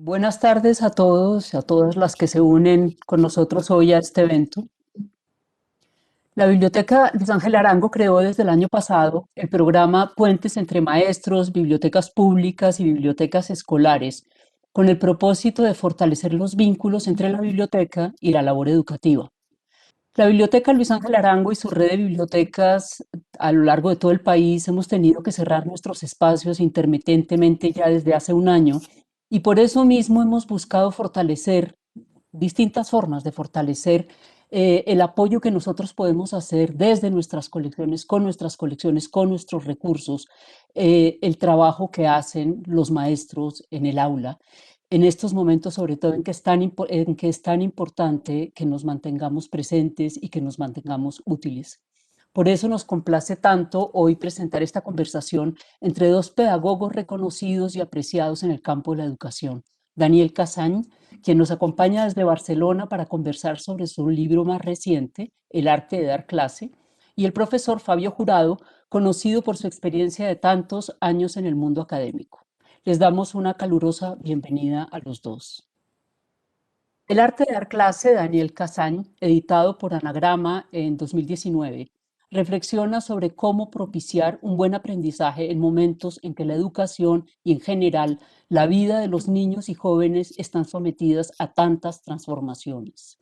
Buenas tardes a todos, a todas las que se unen con nosotros hoy a este evento. La Biblioteca Luis Ángel Arango creó desde el año pasado el programa Puentes entre Maestros, Bibliotecas Públicas y Bibliotecas Escolares, con el propósito de fortalecer los vínculos entre la biblioteca y la labor educativa. La Biblioteca Luis Ángel Arango y su red de bibliotecas a lo largo de todo el país hemos tenido que cerrar nuestros espacios intermitentemente ya desde hace un año y por eso mismo hemos buscado fortalecer distintas formas de fortalecer el apoyo que nosotros podemos hacer desde nuestras colecciones, con nuestros recursos, el trabajo que hacen los maestros en el aula en estos momentos, sobre todo en que es tan importante que nos mantengamos presentes y que nos mantengamos útiles. Por eso nos complace tanto hoy presentar esta conversación entre dos pedagogos reconocidos y apreciados en el campo de la educación. Daniel Casañ, quien nos acompaña desde Barcelona para conversar sobre su libro más reciente, El arte de dar clase, y el profesor Fabio Jurado, conocido por su experiencia de tantos años en el mundo académico. Les damos una calurosa bienvenida a los dos. El arte de dar clase, Daniel Casañ, editado por Anagrama en 2019, reflexiona sobre cómo propiciar un buen aprendizaje en momentos en que la educación y en general la vida de los niños y jóvenes están sometidas a tantas transformaciones.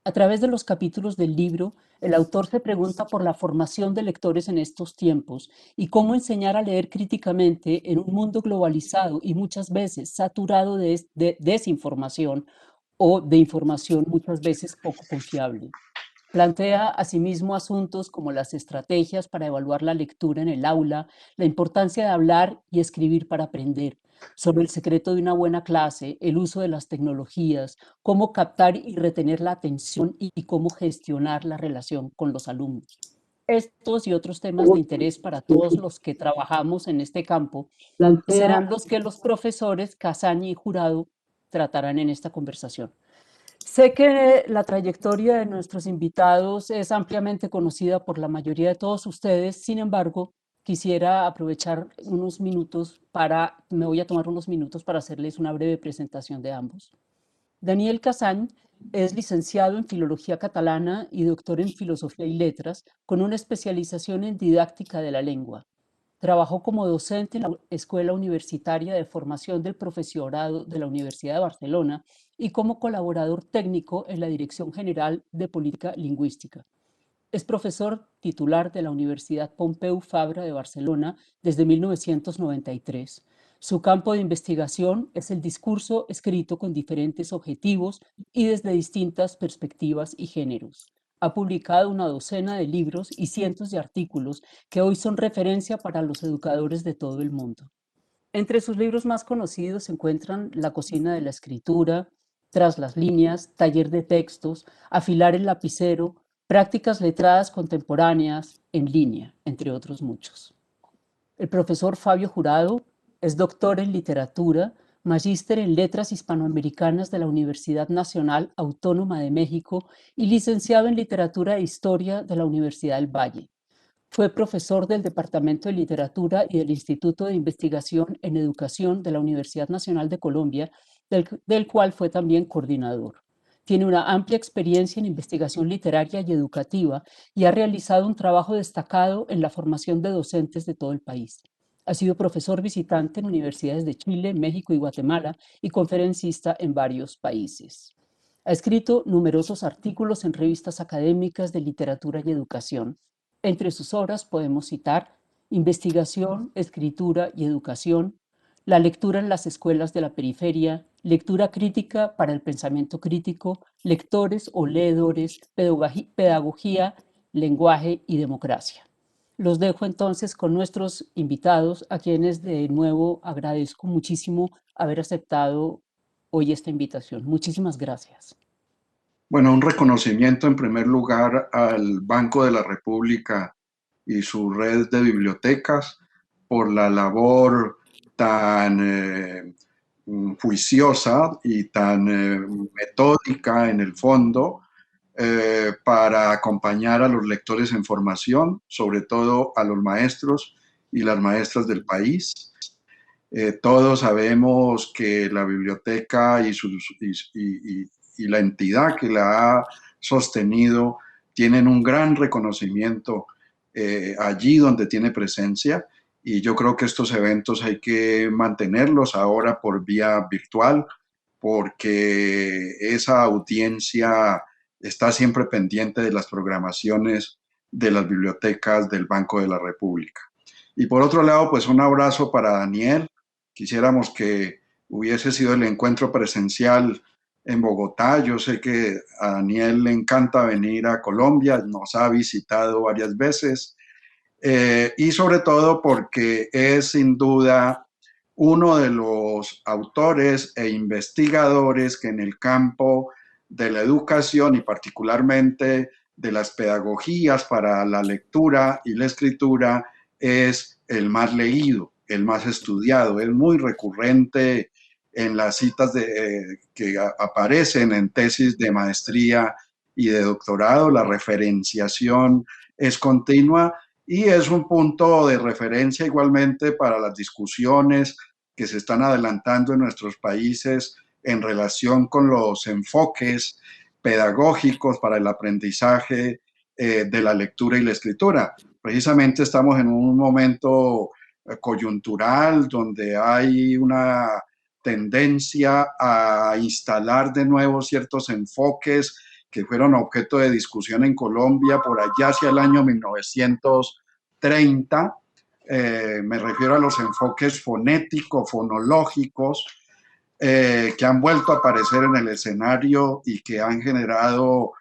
A través de los capítulos del libro, el autor se pregunta por la formación de lectores en estos tiempos y cómo enseñar a leer críticamente en un mundo globalizado y muchas veces saturado de desinformación o de información muchas veces poco confiable. Plantea asimismo asuntos como las estrategias para evaluar la lectura en el aula, la importancia de hablar y escribir para aprender, sobre el secreto de una buena clase, el uso de las tecnologías, cómo captar y retener la atención y cómo gestionar la relación con los alumnos. Estos y otros temas de interés para todos los que trabajamos en este campo Plantea. serán los que los profesores Casaña y Jurado tratarán en esta conversación. Sé que la trayectoria de nuestros invitados es ampliamente conocida por la mayoría de todos ustedes, sin embargo, quisiera aprovechar me voy a tomar unos minutos para hacerles una breve presentación de ambos. Daniel Casañ es licenciado en Filología Catalana y doctor en Filosofía y Letras, con una especialización en didáctica de la lengua. Trabajó como docente en la Escuela Universitaria de Formación del Profesorado de la Universidad de Barcelona y como colaborador técnico en la Dirección General de Política Lingüística. Es profesor titular de la Universidad Pompeu Fabra de Barcelona desde 1993. Su campo de investigación es el discurso escrito con diferentes objetivos y desde distintas perspectivas y géneros. Ha publicado una docena de libros y cientos de artículos que hoy son referencia para los educadores de todo el mundo. Entre sus libros más conocidos se encuentran La cocina de la escritura, Tras las líneas, Taller de textos, Afilar el lapicero, Prácticas letradas contemporáneas en línea, entre otros muchos. El profesor Fabio Jurado es doctor en literatura, magíster en letras hispanoamericanas de la Universidad Nacional Autónoma de México y licenciado en literatura e historia de la Universidad del Valle. Fue profesor del Departamento de Literatura y del Instituto de Investigación en Educación de la Universidad Nacional de Colombia, del cual fue también coordinador. Tiene una amplia experiencia en investigación literaria y educativa y ha realizado un trabajo destacado en la formación de docentes de todo el país. Ha sido profesor visitante en universidades de Chile, México y Guatemala y conferencista en varios países. Ha escrito numerosos artículos en revistas académicas de literatura y educación. Entre sus obras podemos citar Investigación, Escritura y Educación, La lectura en las escuelas de la periferia, Lectura crítica para el pensamiento crítico, Lectores o leedores, Pedagogía, Lenguaje y Democracia. Los dejo entonces con nuestros invitados, a quienes de nuevo agradezco muchísimo haber aceptado hoy esta invitación. Muchísimas gracias. Bueno, un reconocimiento en primer lugar al Banco de la República y su red de bibliotecas por la labor tan juiciosa y tan metódica en el fondo para acompañar a los lectores en formación, sobre todo a los maestros y las maestras del país. Todos sabemos que la biblioteca y la entidad que la ha sostenido tienen un gran reconocimiento allí donde tiene presencia, y yo creo que estos eventos hay que mantenerlos ahora por vía virtual, porque esa audiencia está siempre pendiente de las programaciones de las bibliotecas del Banco de la República. Y por otro lado, pues un abrazo para Daniel. Quisiéramos que hubiese sido el encuentro presencial en Bogotá. Yo sé que a Daniel le encanta venir a Colombia, nos ha visitado varias veces, y sobre todo porque es sin duda uno de los autores e investigadores que en el campo de la educación y particularmente de las pedagogías para la lectura y la escritura es el más leído, el más estudiado. Es muy recurrente en las citas que aparecen en tesis de maestría y de doctorado. La referenciación es continua y es un punto de referencia igualmente para las discusiones que se están adelantando en nuestros países en relación con los enfoques pedagógicos para el aprendizaje de la lectura y la escritura. Precisamente estamos en un momento coyuntural donde hay una tendencia a instalar de nuevo ciertos enfoques que fueron objeto de discusión en Colombia por allá hacia el año 1930. Me refiero a los enfoques fonéticos, fonológicos, que han vuelto a aparecer en el escenario y que han generado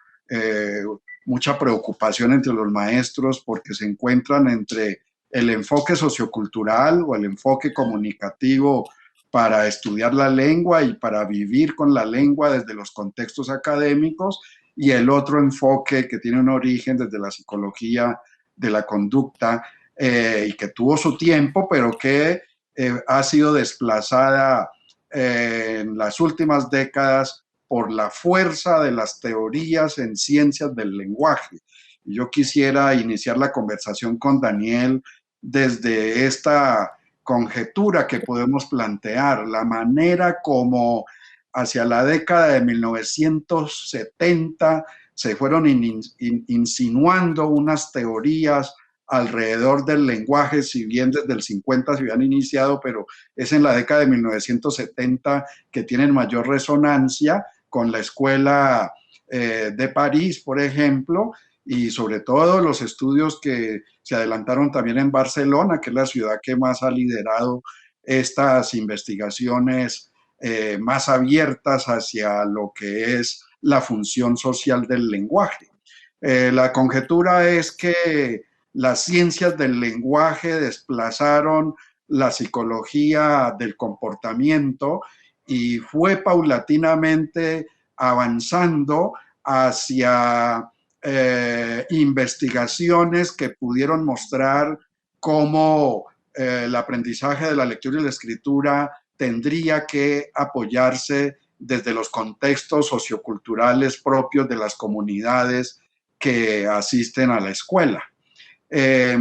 mucha preocupación entre los maestros porque se encuentran entre el enfoque sociocultural o el enfoque comunicativo para estudiar la lengua y para vivir con la lengua desde los contextos académicos, y el otro enfoque que tiene un origen desde la psicología de la conducta, y que tuvo su tiempo, pero que ha sido desplazada en las últimas décadas por la fuerza de las teorías en ciencias del lenguaje. Y yo quisiera iniciar la conversación con Daniel desde esta conjetura que podemos plantear, la manera como hacia la década de 1970 se fueron insinuando unas teorías alrededor del lenguaje, si bien desde el 50 se habían iniciado, pero es en la década de 1970 que tienen mayor resonancia con la escuela de París, por ejemplo, y sobre todo los estudios que se adelantaron también en Barcelona, que es la ciudad que más ha liderado estas investigaciones más abiertas hacia lo que es la función social del lenguaje. La conjetura es que las ciencias del lenguaje desplazaron la psicología del comportamiento y fue paulatinamente avanzando hacia investigaciones que pudieron mostrar cómo el aprendizaje de la lectura y la escritura tendría que apoyarse desde los contextos socioculturales propios de las comunidades que asisten a la escuela. Eh,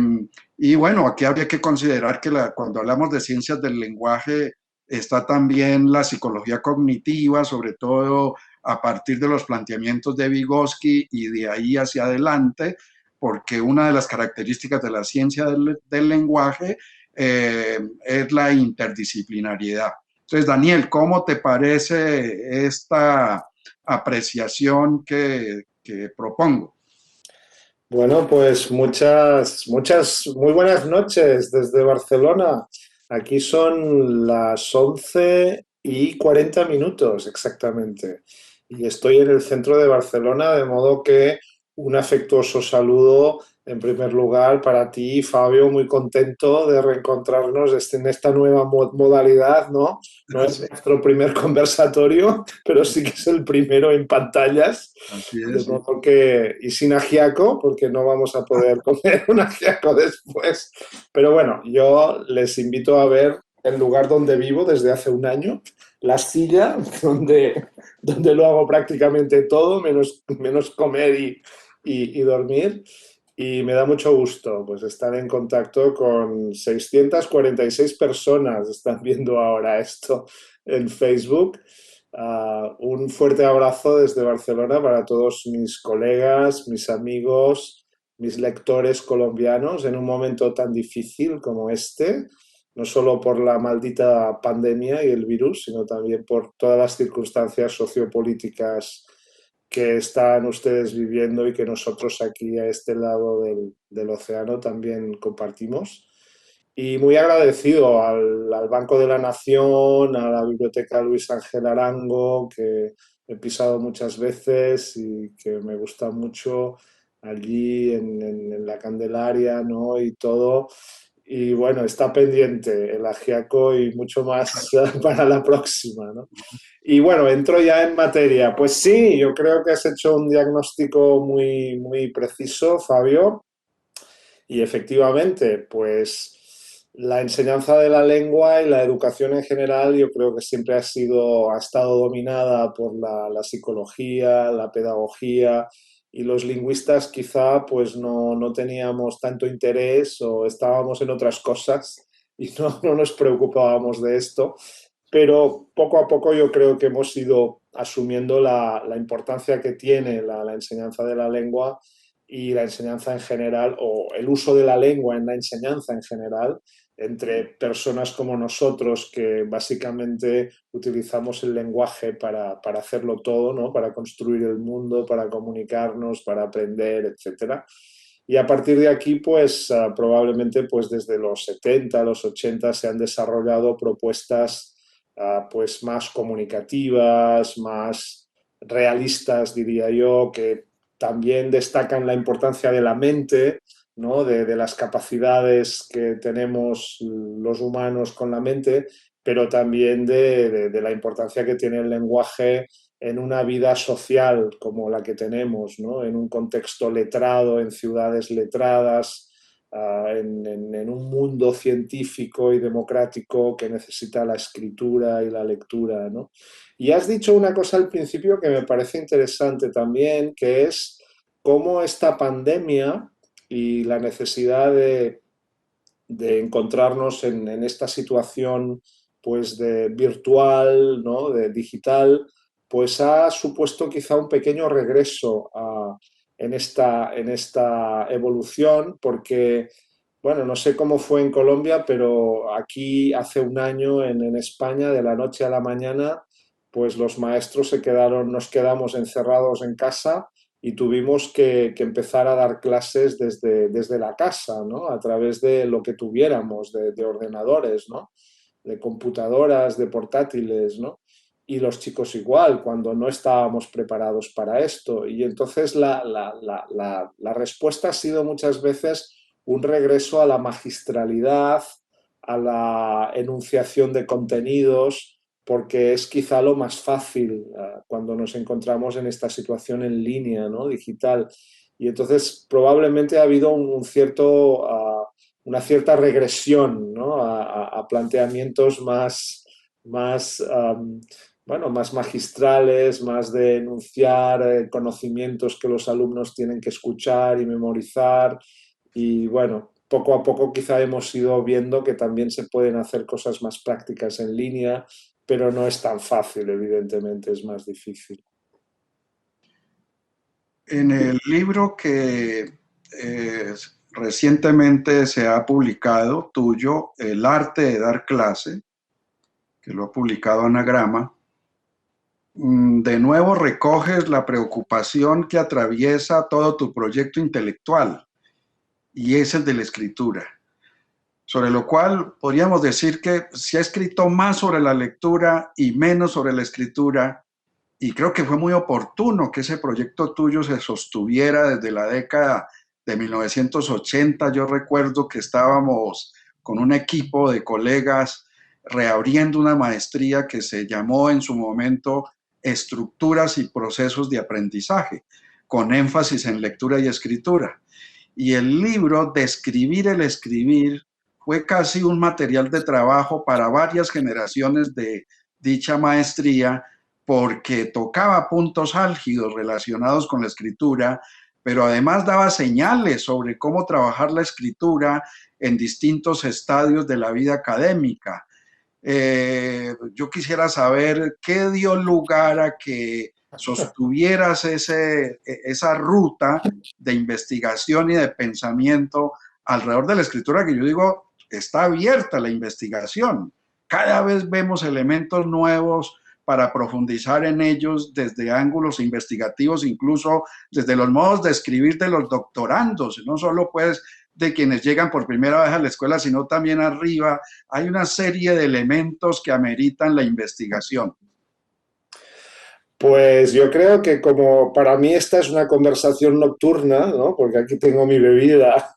y bueno, aquí habría que considerar que cuando hablamos de ciencias del lenguaje está también la psicología cognitiva, sobre todo a partir de los planteamientos de Vygotsky y de ahí hacia adelante, porque una de las características de la ciencia del lenguaje es la interdisciplinariedad. Entonces, Daniel, ¿cómo te parece esta apreciación que propongo? Bueno, pues muchas, muy buenas noches desde Barcelona. Aquí son las 11:40 exactamente. Y estoy en el centro de Barcelona, de modo que un afectuoso saludo en primer lugar para ti, Fabio, muy contento de reencontrarnos en esta nueva modalidad, ¿no? No es nuestro primer conversatorio, pero sí que es el primero en pantallas. Así De es. modo que, y sin ajiaco, porque no vamos a poder comer un ajiaco después. Pero bueno, yo les invito a ver el lugar donde vivo desde hace un año, la silla donde lo hago prácticamente todo, menos comer y dormir. Y me da mucho gusto pues estar en contacto con 646 personas, están viendo ahora esto en Facebook. Un fuerte abrazo desde Barcelona para todos mis colegas, mis amigos, mis lectores colombianos en un momento tan difícil como este, no solo por la maldita pandemia y el virus, sino también por todas las circunstancias sociopolíticas que están ustedes viviendo y que nosotros aquí a este lado del océano también compartimos. Y muy agradecido al Banco de la Nación, a la Biblioteca Luis Ángel Arango, que he pisado muchas veces y que me gusta mucho allí en la Candelaria, ¿no? Y todo. Y bueno, está pendiente el ajiaco y mucho más para la próxima, ¿no? Y bueno, entro ya en materia. Pues sí, yo creo que has hecho un diagnóstico muy, muy preciso, Fabio. Y efectivamente, pues la enseñanza de la lengua y la educación en general yo creo que siempre ha estado dominada por la psicología, la pedagogía y los lingüistas quizá pues no teníamos tanto interés o estábamos en otras cosas y no nos preocupábamos de esto, pero poco a poco yo creo que hemos ido asumiendo la importancia que tiene la enseñanza de la lengua y la enseñanza en general, o el uso de la lengua en la enseñanza en general, entre personas como nosotros que básicamente utilizamos el lenguaje para hacerlo todo, ¿no? Para construir el mundo, para comunicarnos, para aprender, etcétera. Y a partir de aquí, pues probablemente pues desde los 70, los 80 se han desarrollado propuestas pues más comunicativas, más realistas, diría yo, que también destacan la importancia de la mente, ¿no? De las capacidades que tenemos los humanos con la mente, pero también de la importancia que tiene el lenguaje en una vida social como la que tenemos, ¿no? En un contexto letrado, en ciudades letradas, en un mundo científico y democrático que necesita la escritura y la lectura, ¿no? Y has dicho una cosa al principio que me parece interesante también, que es cómo esta pandemia y la necesidad de encontrarnos en esta situación pues de virtual, ¿no? De digital, pues ha supuesto quizá un pequeño regreso en esta evolución, porque, bueno, no sé cómo fue en Colombia, pero aquí hace un año en España, de la noche a la mañana, pues los maestros nos quedamos encerrados en casa y tuvimos que empezar a dar clases desde la casa, ¿no? A través de lo que tuviéramos, de ordenadores, ¿no? De computadoras, de portátiles, ¿no? Y los chicos igual, cuando no estábamos preparados para esto. Y entonces la respuesta ha sido muchas veces un regreso a la magistralidad, a la enunciación de contenidos, porque es quizá lo más fácil cuando nos encontramos en esta situación en línea, ¿no? Digital. Y entonces probablemente ha habido una cierta regresión, ¿no? A planteamientos bueno, más magistrales, más de enunciar conocimientos que los alumnos tienen que escuchar y memorizar. Y bueno, poco a poco quizá hemos ido viendo que también se pueden hacer cosas más prácticas en línea, pero no es tan fácil, evidentemente, es más difícil. En el libro que recientemente se ha publicado, tuyo, El arte de dar clase, que lo ha publicado Anagrama, de nuevo recoges la preocupación que atraviesa todo tu proyecto intelectual, y es el de la escritura, sobre lo cual podríamos decir que se ha escrito más sobre la lectura y menos sobre la escritura, y creo que fue muy oportuno que ese proyecto tuyo se sostuviera desde la década de 1980. Yo recuerdo que estábamos con un equipo de colegas reabriendo una maestría que se llamó en su momento Estructuras y Procesos de Aprendizaje, con énfasis en lectura y escritura. Y el libro Describir el Escribir fue casi un material de trabajo para varias generaciones de dicha maestría, porque tocaba puntos álgidos relacionados con la escritura, pero además daba señales sobre cómo trabajar la escritura en distintos estadios de la vida académica. Yo quisiera saber qué dio lugar a que sostuvieras esa ruta de investigación y de pensamiento alrededor de la escritura, que yo digo, está abierta la investigación. Cada vez vemos elementos nuevos para profundizar en ellos desde ángulos investigativos, incluso desde los modos de escribir de los doctorandos, no solo pues de quienes llegan por primera vez a la escuela, sino también arriba. Hay una serie de elementos que ameritan la investigación. Pues yo creo que como para mí esta es una conversación nocturna, ¿no? Porque aquí tengo mi bebida,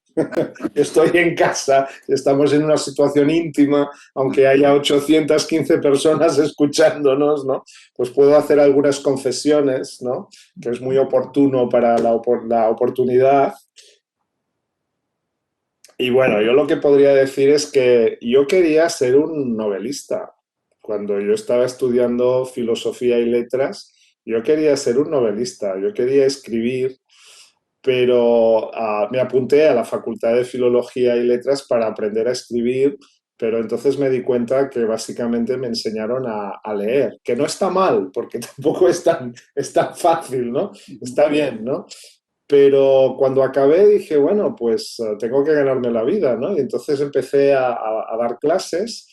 estoy en casa, estamos en una situación íntima, aunque haya 815 personas escuchándonos, ¿no? Pues puedo hacer algunas confesiones, ¿no? Que es muy oportuno para la oportunidad. Y bueno, yo lo que podría decir es que yo quería ser un novelista. Cuando yo estaba estudiando filosofía y letras, yo quería ser un novelista, yo quería escribir, pero me apunté a la Facultad de Filología y Letras para aprender a escribir, pero entonces me di cuenta que básicamente me enseñaron a leer, que no está mal, porque tampoco es tan fácil, ¿no? Está bien, ¿no? Pero cuando acabé dije, bueno, pues tengo que ganarme la vida, ¿no? Y entonces empecé a dar clases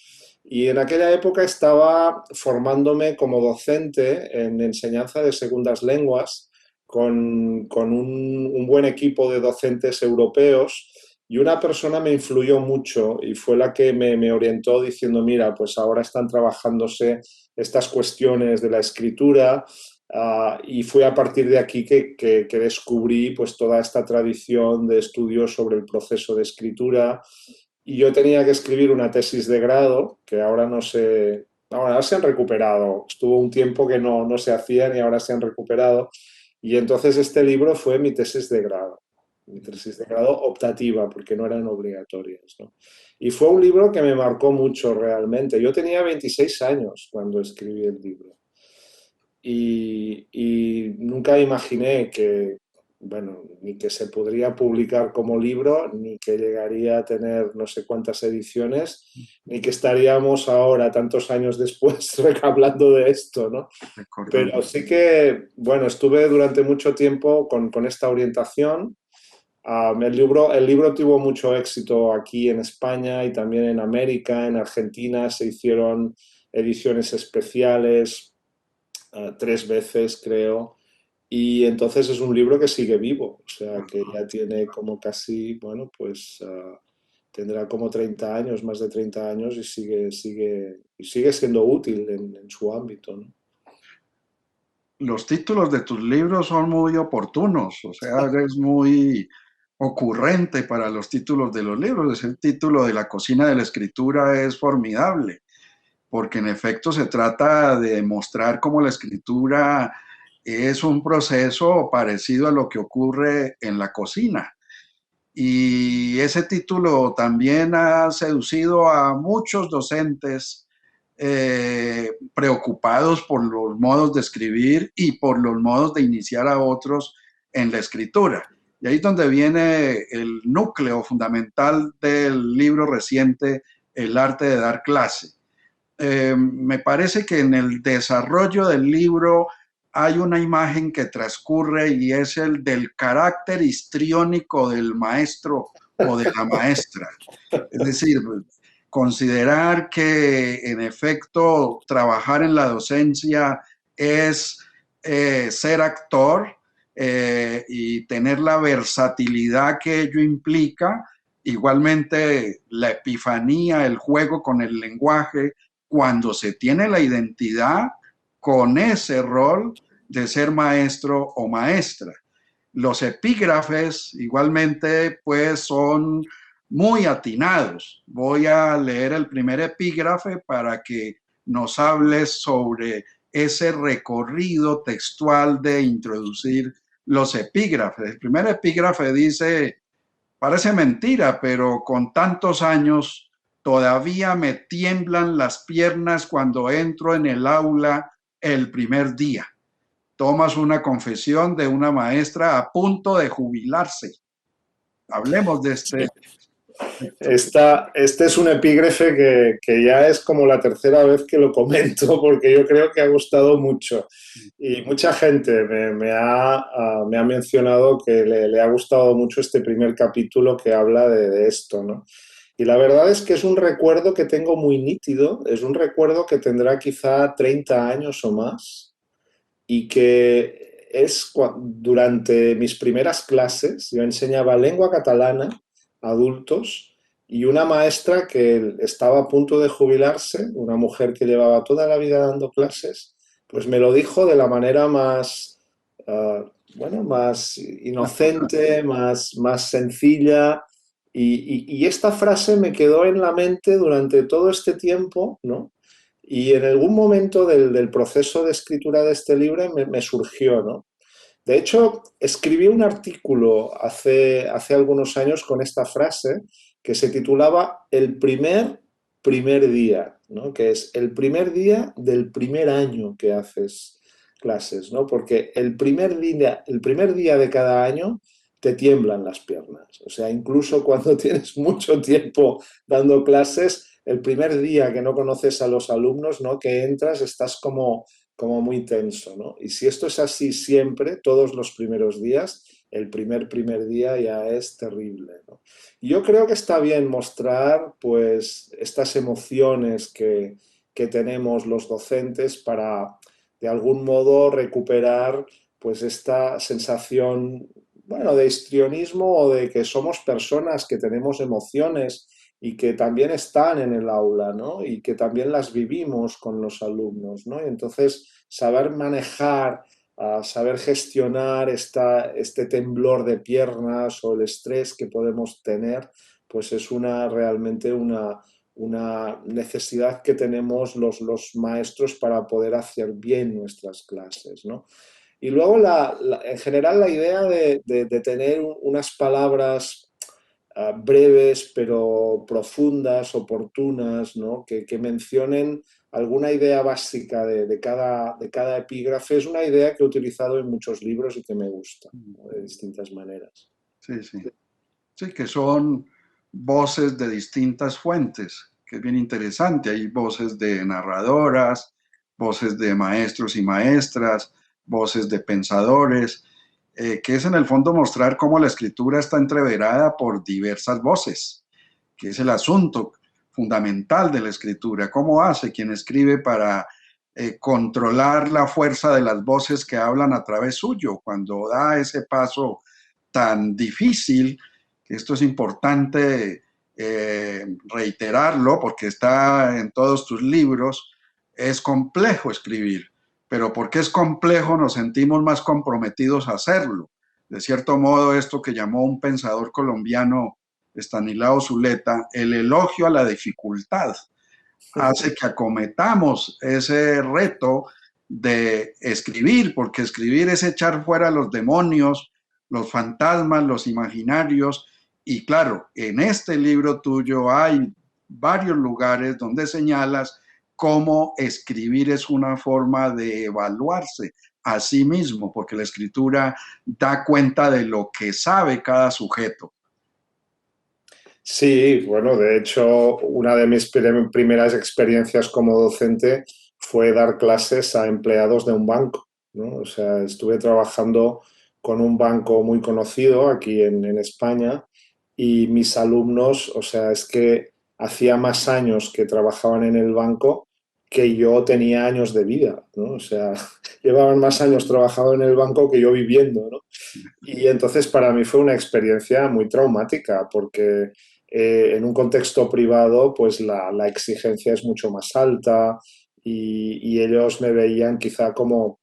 y en aquella época estaba formándome como docente en enseñanza de segundas lenguas con un buen equipo de docentes europeos y una persona me influyó mucho y fue la que me orientó diciendo, mira, pues ahora están trabajándose estas cuestiones de la escritura. Y fue a partir de aquí que descubrí pues, toda esta tradición de estudios sobre el proceso de escritura. Y yo tenía que escribir una tesis de grado, que ahora no sé, ahora se han recuperado. Estuvo un tiempo que no se hacían y ahora se han recuperado. Y entonces este libro fue mi tesis de grado optativa, porque no eran obligatorias, ¿no? Y fue un libro que me marcó mucho realmente. Yo tenía 26 años cuando escribí el libro. Y nunca imaginé que, bueno, ni que se podría publicar como libro, ni que llegaría a tener no sé cuántas ediciones, ni que estaríamos ahora, tantos años después, hablando de esto, ¿no? Pero sí que, bueno, estuve durante mucho tiempo con esta orientación. El libro tuvo mucho éxito aquí en España y también en América, en Argentina se hicieron ediciones especiales 3 veces, creo, y entonces es un libro que sigue vivo, o sea, que ya tiene como casi, bueno, pues tendrá como 30 años, más de 30 años y sigue siendo útil en su ámbito, ¿no? Los títulos de tus libros son muy oportunos, o sea, eres muy ocurrente para los títulos de los libros. El título de La cocina de la escritura es formidable, porque en efecto se trata de mostrar cómo la escritura es un proceso parecido a lo que ocurre en la cocina. Y ese título también ha seducido a muchos docentes preocupados por los modos de escribir y por los modos de iniciar a otros en la escritura. Y ahí es donde viene el núcleo fundamental del libro reciente, El arte de dar clase. Me parece que en el desarrollo del libro hay una imagen que transcurre y es el del carácter histriónico del maestro o de la maestra. Es decir, considerar que en efecto trabajar en la docencia es ser actor y tener la versatilidad que ello implica, igualmente la epifanía, el juego con el lenguaje, cuando se tiene la identidad con ese rol de ser maestro o maestra. Los epígrafes igualmente pues son muy atinados. Voy a leer el primer epígrafe para que nos hables sobre ese recorrido textual de introducir los epígrafes. El primer epígrafe dice, parece mentira, pero con tantos años todavía me tiemblan las piernas cuando entro en el aula el primer día. tomas una confesión de una maestra a punto de jubilarse. Hablemos de este. Este es un epígrafe que ya es como la tercera vez que lo comento, porque yo creo que ha gustado mucho. Y mucha gente me ha mencionado que le ha gustado mucho este primer capítulo que habla de esto, ¿no? Y la verdad es que es un recuerdo que tengo muy nítido, es un recuerdo que tendrá quizá 30 años o más, y que es durante mis primeras clases, yo enseñaba lengua catalana a adultos, y una maestra que estaba a punto de jubilarse, una mujer que llevaba toda la vida dando clases, pues me lo dijo de la manera más, bueno, más inocente, más sencilla, y esta frase me quedó en la mente durante todo este tiempo, ¿no? Y en algún momento del proceso de escritura de este libro me surgió, ¿no? De hecho, escribí un artículo hace algunos años con esta frase que se titulaba El primer día, ¿no? Que es el primer día del primer año que haces clases, ¿no? Porque el primer día de cada año te tiemblan las piernas. O sea, incluso cuando tienes mucho tiempo dando clases, el primer día que no conoces a los alumnos, ¿no? Que entras, estás como muy tenso, ¿no? Y si esto es así siempre, todos los primeros días, el primer día ya es terrible, ¿no? Y yo creo que está bien mostrar, pues, estas emociones que tenemos los docentes para, de algún modo, recuperar, pues, esta sensación, bueno, de histrionismo o de que somos personas que tenemos emociones y que también están en el aula, ¿no? Y que también las vivimos con los alumnos, ¿no? Y entonces, saber manejar, saber gestionar este temblor de piernas o el estrés que podemos tener, pues es realmente una necesidad que tenemos los maestros para poder hacer bien nuestras clases, ¿no? Y luego, en general, la idea de tener unas palabras breves pero profundas, oportunas, ¿no? Que mencionen alguna idea básica de cada epígrafe, es una idea que he utilizado en muchos libros y que me gusta, ¿no? De distintas maneras. Sí, sí. Sí, que son voces de distintas fuentes, que es bien interesante. Hay voces de narradoras, voces de maestros y maestras, voces de pensadores, que es en el fondo mostrar cómo la escritura está entreverada por diversas voces, que es el asunto fundamental de la escritura. ¿Cómo hace quien escribe para controlar la fuerza de las voces que hablan a través suyo cuando da ese paso tan difícil? Esto es importante reiterarlo porque está en todos tus libros. Es complejo escribir, pero porque es complejo nos sentimos más comprometidos a hacerlo. De cierto modo, esto que llamó un pensador colombiano, Estanislao Zuleta, el elogio a la dificultad, hace que acometamos ese reto de escribir, porque escribir es echar fuera los demonios, los fantasmas, los imaginarios. Y claro, en este libro tuyo hay varios lugares donde señalas cómo escribir es una forma de evaluarse a sí mismo, porque la escritura da cuenta de lo que sabe cada sujeto. Sí, bueno, de hecho, una de mis primeras experiencias como docente fue dar clases a empleados de un banco, ¿no? O sea, estuve trabajando con un banco muy conocido aquí en España, y mis alumnos, o sea, es que hacía más años que trabajaban en el banco que yo tenía años de vida, ¿no? O sea, llevaban más años trabajando en el banco que yo viviendo, ¿no? Y entonces para mí fue una experiencia muy traumática porque en un contexto privado pues la exigencia es mucho más alta, y ellos me veían quizá como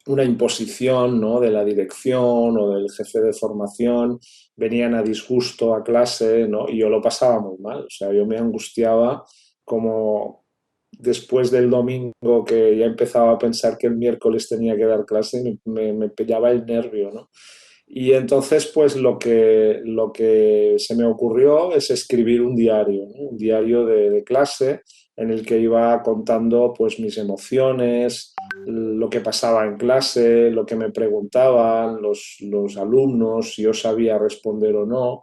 una imposición, ¿no? De la dirección o del jefe de formación, venían a disgusto a clase, ¿no? Y yo lo pasaba muy mal, o sea, yo me angustiaba como después del domingo, que ya empezaba a pensar que el miércoles tenía que dar clase, me pillaba el nervio, ¿no? Y entonces, pues lo que se me ocurrió es escribir un diario, ¿no? Un diario de clase, en el que iba contando pues mis emociones, lo que pasaba en clase, lo que me preguntaban los alumnos, si yo sabía responder o no.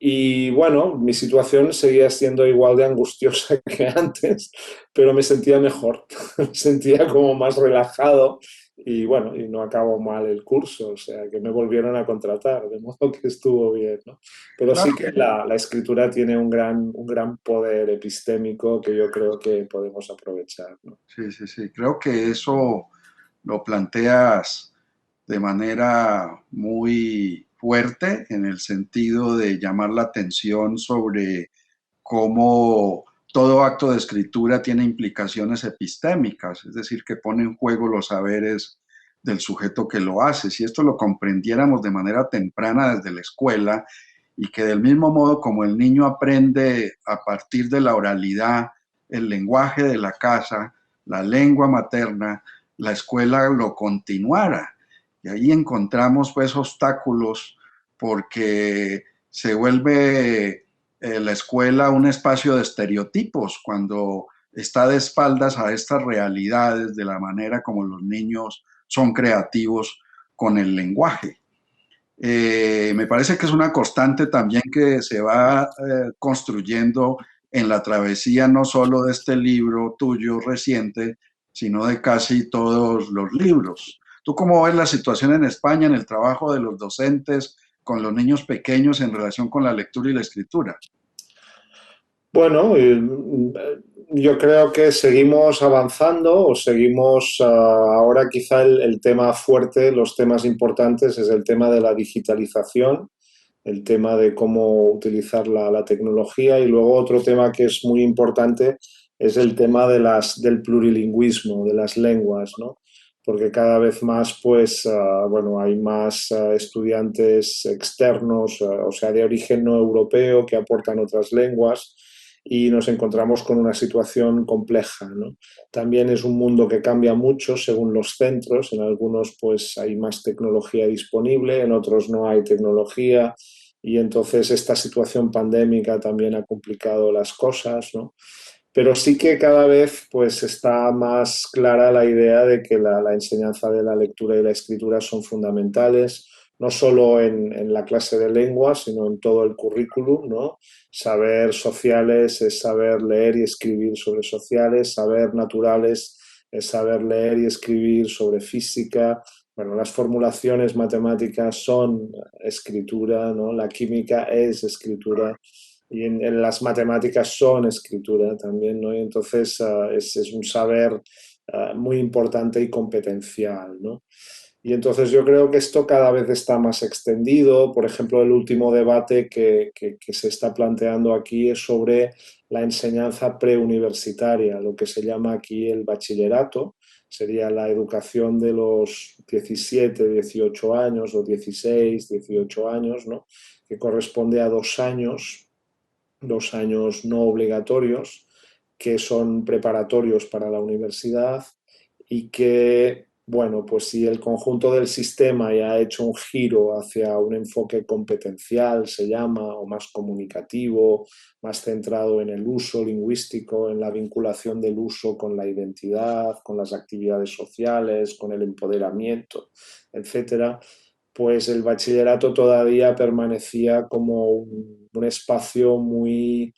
Y bueno, mi situación seguía siendo igual de angustiosa que antes, pero me sentía mejor, me sentía como más relajado y bueno, y no acabó mal el curso, o sea, que me volvieron a contratar, de modo que estuvo bien, ¿no? Pero sí Claro, que la escritura tiene un gran poder epistémico que yo creo que podemos aprovechar, ¿no? sí, sí, sí. Creo que eso lo planteas de manera muy fuerte en el sentido de llamar la atención sobre cómo todo acto de escritura tiene implicaciones epistémicas, es decir, que pone en juego los saberes del sujeto que lo hace. Si esto lo comprendiéramos de manera temprana desde la escuela y que del mismo modo como el niño aprende a partir de la oralidad, el lenguaje de la casa, la lengua materna, la escuela lo continuara. Y ahí encontramos pues obstáculos porque se vuelve la escuela un espacio de estereotipos cuando está de espaldas a estas realidades de la manera como los niños son creativos con el lenguaje. Me parece que es una constante también que se va construyendo en la travesía no solo de este libro tuyo reciente, sino de casi todos los libros. ¿Tú cómo ves la situación en España en el trabajo de los docentes con los niños pequeños en relación con la lectura y la escritura? Bueno, yo creo que seguimos avanzando o seguimos ahora quizá el tema fuerte, los temas importantes es el tema de la digitalización, el tema de cómo utilizar la tecnología y luego otro tema que es muy importante es el tema de del plurilingüismo, de las lenguas, ¿no? Porque cada vez más, pues, bueno, hay más estudiantes externos, o sea, de origen no europeo, que aportan otras lenguas y nos encontramos con una situación compleja, ¿no? También es un mundo que cambia mucho según los centros. En algunos, pues, hay más tecnología disponible, en otros no hay tecnología y entonces esta situación pandémica también ha complicado las cosas, ¿no? Pero sí que cada vez pues está más clara la idea de que la enseñanza de la lectura y la escritura son fundamentales, no solo en la clase de lengua, sino en todo el currículum, ¿no? Saber sociales es saber leer y escribir sobre sociales, saber naturales es saber leer y escribir sobre física. Bueno, las formulaciones matemáticas son escritura, ¿no? La química es escritura y en las matemáticas son escritura también, ¿no? Y entonces es un saber muy importante y competencial, ¿no? Y entonces yo creo que esto cada vez está más extendido. Por ejemplo, el último debate que se está planteando aquí es sobre la enseñanza preuniversitaria, lo que se llama aquí el bachillerato. Sería la educación de los 17, 18 años o 16, 18 años, ¿no? Que corresponde a 2 años no obligatorios que son preparatorios para la universidad y que, bueno, pues si el conjunto del sistema ya ha hecho un giro hacia un enfoque competencial, se llama, o más comunicativo, más centrado en el uso lingüístico, en la vinculación del uso con la identidad, con las actividades sociales, con el empoderamiento, etcétera, pues el bachillerato todavía permanecía como un espacio muy,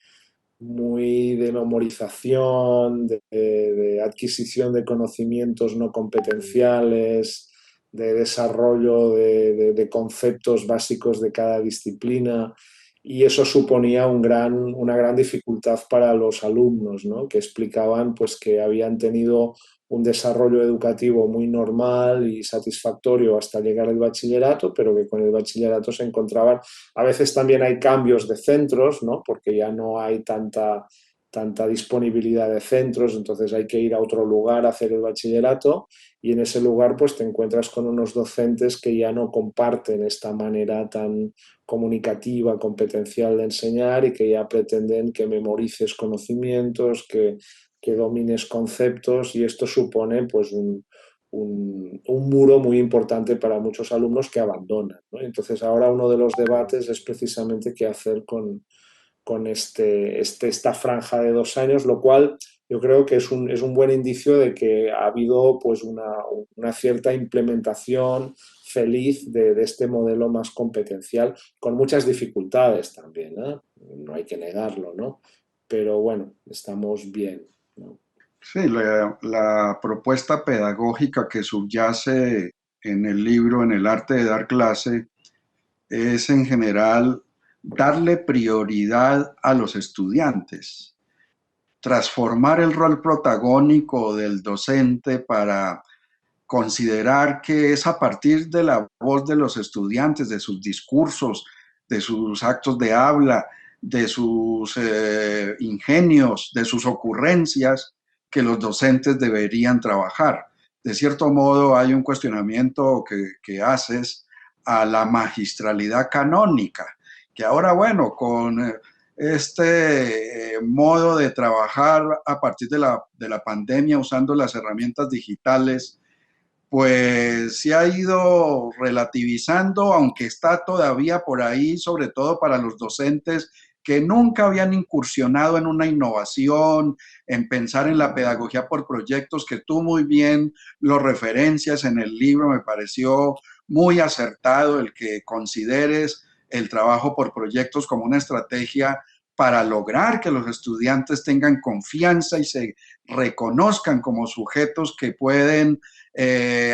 muy de memorización, de adquisición de conocimientos no competenciales, de desarrollo de conceptos básicos de cada disciplina. Y eso suponía una gran dificultad para los alumnos, ¿no? Que explicaban pues, que habían tenido un desarrollo educativo muy normal y satisfactorio hasta llegar al bachillerato, pero que con el bachillerato se encontraban. A veces también hay cambios de centros, ¿no? Porque ya no hay tanta disponibilidad de centros, entonces hay que ir a otro lugar a hacer el bachillerato y en ese lugar pues te encuentras con unos docentes que ya no comparten esta manera tan comunicativa, competencial de enseñar y que ya pretenden que memorices conocimientos, que domines conceptos y esto supone pues un muro muy importante para muchos alumnos que abandonan, ¿no? Entonces ahora uno de los debates es precisamente qué hacer con esta franja de 2 años, lo cual yo creo que es un buen indicio de que ha habido pues una cierta implementación feliz de este modelo más competencial, con muchas dificultades también, ¿eh? No hay que negarlo, ¿no? Pero bueno, estamos bien, ¿no? Sí, la propuesta pedagógica que subyace en el libro, en el arte de dar clase, es en general darle prioridad a los estudiantes, transformar el rol protagónico del docente para considerar que es a partir de la voz de los estudiantes, de sus discursos, de sus actos de habla, de sus ingenios, de sus ocurrencias, que los docentes deberían trabajar. De cierto modo, hay un cuestionamiento que haces a la magistralidad canónica, que ahora, bueno, con este modo de trabajar a partir de la pandemia usando las herramientas digitales, pues se ha ido relativizando, aunque está todavía por ahí, sobre todo para los docentes que nunca habían incursionado en una innovación, en pensar en la pedagogía por proyectos, que tú muy bien lo referencias en el libro. Me pareció muy acertado el que consideres el trabajo por proyectos como una estrategia para lograr que los estudiantes tengan confianza y se reconozcan como sujetos que pueden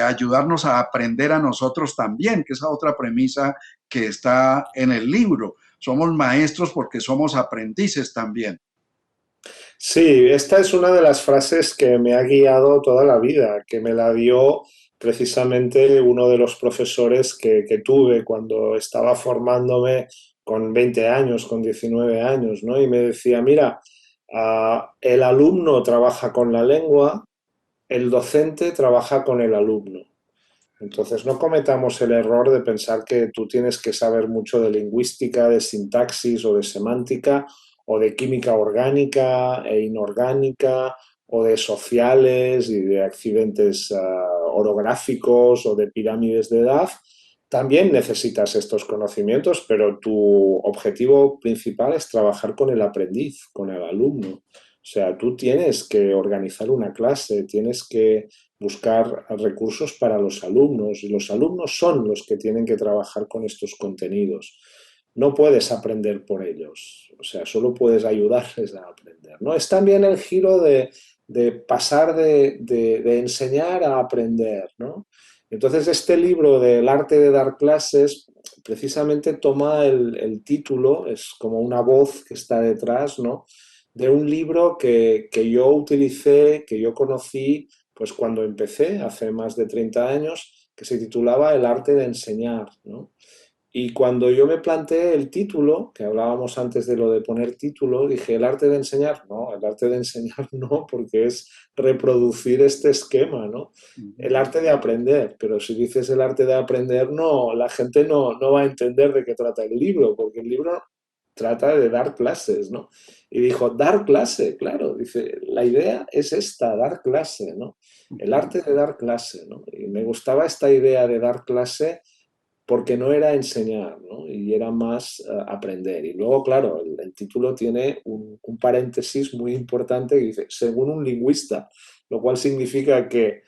ayudarnos a aprender a nosotros también, que es otra premisa que está en el libro. Somos maestros porque somos aprendices también. Sí, esta es una de las frases que me ha guiado toda la vida, que me la dio precisamente uno de los profesores que tuve cuando estaba formándome con 20 años, con 19 años, ¿no? Y me decía, mira, el alumno trabaja con la lengua, el docente trabaja con el alumno. Entonces, no cometamos el error de pensar que tú tienes que saber mucho de lingüística, de sintaxis o de semántica, o de química orgánica e inorgánica, o de sociales y de accidentes orográficos o de pirámides de edad. También necesitas estos conocimientos, pero tu objetivo principal es trabajar con el aprendiz, con el alumno. O sea, tú tienes que organizar una clase, tienes que buscar recursos para los alumnos, y los alumnos son los que tienen que trabajar con estos contenidos. No puedes aprender por ellos, o sea, solo puedes ayudarles a aprender, ¿no? Es también el giro de pasar de enseñar a aprender, ¿no? Entonces, este libro del arte de dar clases precisamente toma el título, es como una voz que está detrás, ¿no? De un libro que yo utilicé, que yo conocí pues cuando empecé, hace más de 30 años, que se titulaba El arte de enseñar, ¿no? Y cuando yo me planteé el título, que hablábamos antes de lo de poner título, dije, ¿el arte de enseñar? No, el arte de enseñar no, porque es reproducir este esquema, ¿no? El arte de aprender, pero si dices el arte de aprender, no, la gente no va a entender de qué trata el libro, porque el libro trata de dar clases, ¿no? Y dijo, dar clase, claro, dice, la idea es esta, dar clase, ¿no? El arte de dar clase, ¿no? Y me gustaba esta idea de dar clase porque no era enseñar, ¿no? Y era más aprender. Y luego, claro, el título tiene un paréntesis muy importante que dice, según un lingüista, lo cual significa que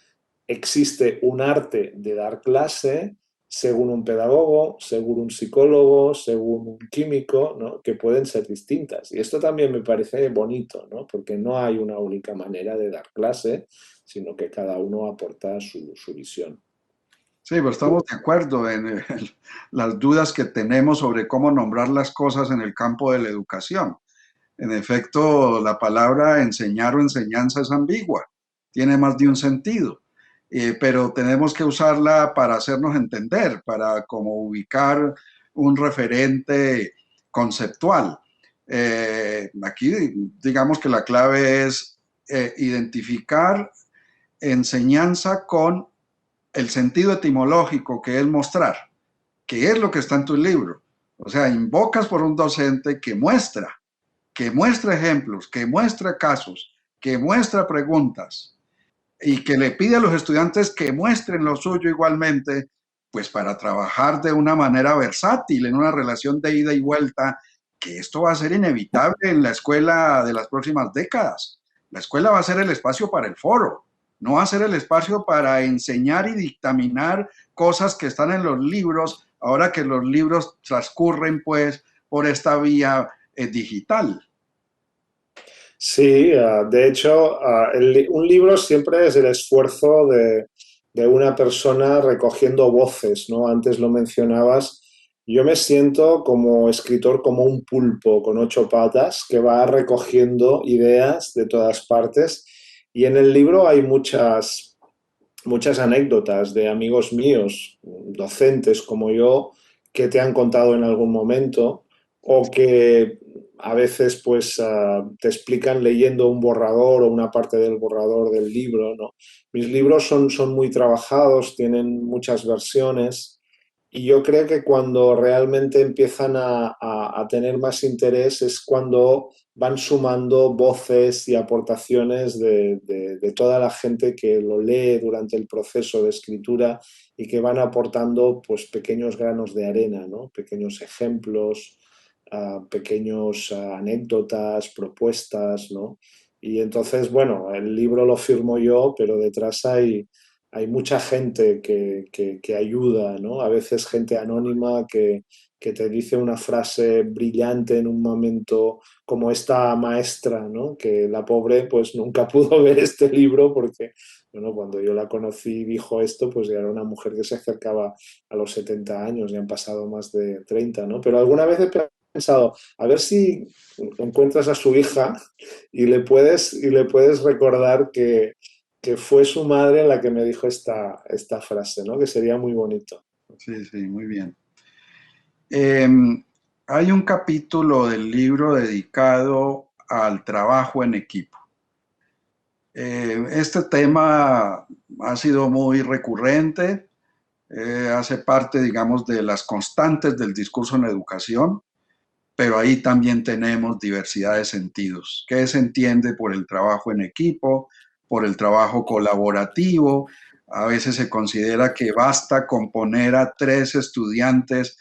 existe un arte de dar clase según un pedagogo, según un psicólogo, según un químico, ¿no? Que pueden ser distintas. Y esto también me parece bonito, ¿no? Porque no hay una única manera de dar clase, sino que cada uno aporta su visión. Sí, pues estamos de acuerdo en las dudas que tenemos sobre cómo nombrar las cosas en el campo de la educación. En efecto, la palabra enseñar o enseñanza es ambigua, tiene más de un sentido, pero tenemos que usarla para hacernos entender, para como ubicar un referente conceptual. Aquí digamos que la clave es identificar enseñanza con el sentido etimológico, que es mostrar, que es lo que está en tu libro. O sea, invocas por un docente que muestra ejemplos, que muestra casos, que muestra preguntas y que le pide a los estudiantes que muestren lo suyo igualmente, pues para trabajar de una manera versátil, en una relación de ida y vuelta que esto va a ser inevitable en la escuela de las próximas décadas. La escuela va a ser el espacio para el foro, no va a ser el espacio para enseñar y dictaminar cosas que están en los libros, ahora que los libros transcurren pues por esta vía digital. Sí, de hecho, un libro siempre es el esfuerzo de una persona recogiendo voces, ¿no? Antes lo mencionabas. Yo me siento como escritor como un pulpo con 8 patas que va recogiendo ideas de todas partes. Y en el libro hay muchas anécdotas de amigos míos, docentes como yo, que te han contado en algún momento o que a veces pues te explican leyendo un borrador o una parte del borrador del libro, ¿no? Mis libros son muy trabajados, tienen muchas versiones y yo creo que cuando realmente empiezan a tener más interés es cuando van sumando voces y aportaciones de toda la gente que lo lee durante el proceso de escritura y que van aportando pues pequeños granos de arena, ¿no? Pequeños ejemplos, pequeños anécdotas, propuestas, ¿no? Y entonces, bueno, el libro lo firmo yo, pero detrás hay mucha gente que ayuda, ¿no? A veces gente anónima que te dice una frase brillante en un momento, como esta maestra, ¿no? Que la pobre pues nunca pudo ver este libro porque, bueno, cuando yo la conocí y dijo esto, pues ya era una mujer que se acercaba a los 70 años, ya han pasado más de 30, ¿no? Pero alguna vez he pensado, a ver si encuentras a su hija y le puedes recordar que fue su madre la que me dijo esta frase, ¿no? Que sería muy bonito. Sí, sí, muy bien. Eh, Hay un capítulo del libro dedicado al trabajo en equipo. Este tema ha sido muy recurrente, hace parte, digamos, de las constantes del discurso en educación, pero ahí también tenemos diversidad de sentidos. ¿Qué se entiende por el trabajo en equipo, por el trabajo colaborativo? A veces se considera que basta con poner a 3 estudiantes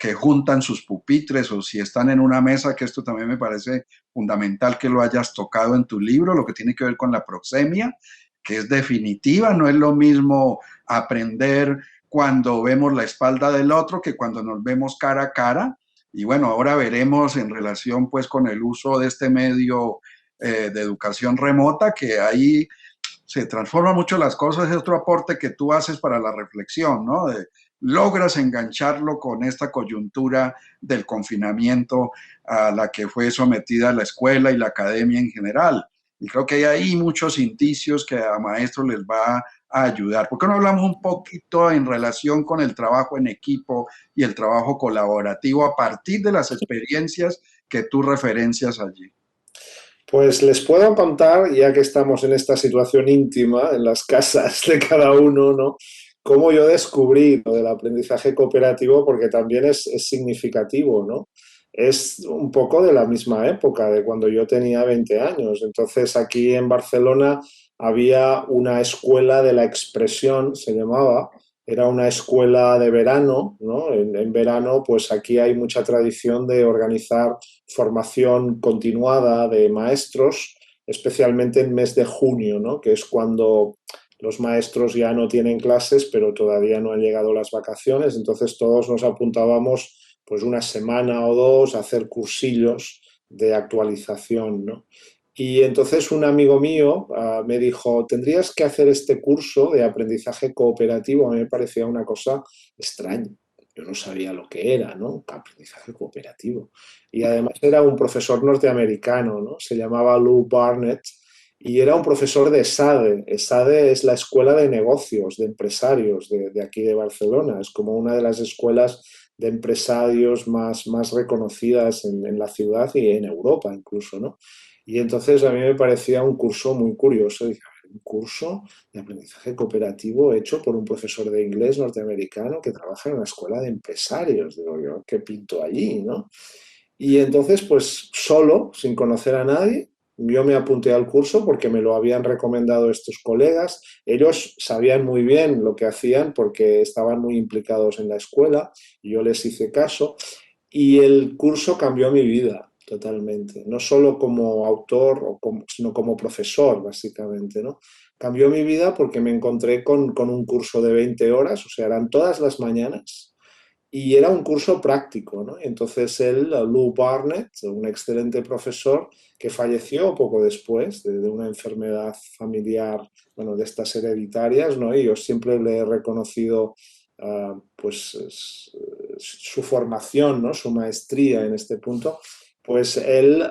que juntan sus pupitres o si están en una mesa, que esto también me parece fundamental que lo hayas tocado en tu libro, lo que tiene que ver con la proxemia, que es definitiva, no es lo mismo aprender cuando vemos la espalda del otro que cuando nos vemos cara a cara. Y bueno, ahora veremos en relación pues con el uso de este medio de educación remota, que ahí se transforman mucho las cosas, es otro aporte que tú haces para la reflexión, ¿no? Logras engancharlo con esta coyuntura del confinamiento a la que fue sometida la escuela y la academia en general. Y creo que hay ahí muchos indicios que a maestros les va a ayudar. ¿Por qué no hablamos un poquito en relación con el trabajo en equipo y el trabajo colaborativo a partir de las experiencias que tú referencias allí? Pues les puedo contar, ya que estamos en esta situación íntima, en las casas de cada uno, ¿no? Cómo yo descubrí lo del aprendizaje cooperativo, porque también es significativo, ¿no? Es un poco de la misma época, de cuando yo tenía 20 años. Entonces, aquí en Barcelona había una escuela de la expresión, se llamaba, era una escuela de verano, ¿no? En verano, pues aquí hay mucha tradición de organizar formación continuada de maestros, especialmente en mes de junio, ¿no? Que es cuando los maestros ya no tienen clases, pero todavía no han llegado las vacaciones, entonces todos nos apuntábamos pues una semana o dos a hacer cursillos de actualización, ¿no? Y entonces un amigo mío me dijo, tendrías que hacer este curso de aprendizaje cooperativo. A mí me parecía una cosa extraña. Yo no sabía lo que era, ¿no? Aprendizaje cooperativo. Y además era un profesor norteamericano, ¿no? Se llamaba Lou Barnett y era un profesor de ESADE. ESADE es la escuela de negocios, de empresarios de aquí de Barcelona. Es como una de las escuelas de empresarios más reconocidas en la ciudad y en Europa incluso, ¿no? Y entonces a mí me parecía un curso muy curioso. Dije, a ver, un curso de aprendizaje cooperativo hecho por un profesor de inglés norteamericano que trabaja en una escuela de empresarios. Digo yo, ¿qué pinto allí, no? Y entonces, pues solo, sin conocer a nadie, yo me apunté al curso porque me lo habían recomendado estos colegas. Ellos sabían muy bien lo que hacían porque estaban muy implicados en la escuela y yo les hice caso. Y el curso cambió mi vida totalmente, no solo como autor, sino como profesor, básicamente, ¿no? Cambió mi vida porque me encontré con un curso de 20 horas, o sea, eran todas las mañanas, y era un curso práctico, ¿no? Entonces él, Lou Barnett, un excelente profesor que falleció poco después de una enfermedad familiar, bueno, de estas hereditarias, ¿no? Y yo siempre le he reconocido pues su formación, ¿no? Su maestría en este punto. Pues él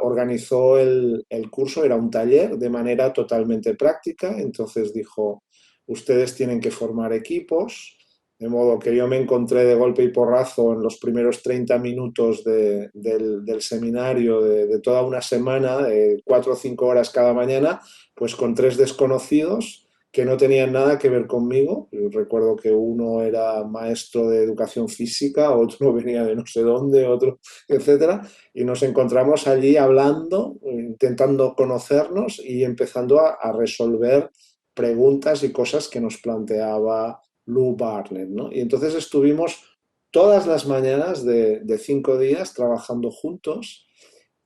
organizó el curso, era un taller de manera totalmente práctica, entonces dijo, ustedes tienen que formar equipos, de modo que yo me encontré de golpe y porrazo en los primeros 30 minutos del seminario de toda una semana, de 4 o 5 horas cada mañana, pues con 3 desconocidos que no tenían nada que ver conmigo. Yo recuerdo que uno era maestro de educación física, otro venía de no sé dónde, otro, etcétera, y nos encontramos allí hablando, intentando conocernos y empezando a resolver preguntas y cosas que nos planteaba Lou Barnett, ¿no? Y entonces estuvimos todas las mañanas de 5 días trabajando juntos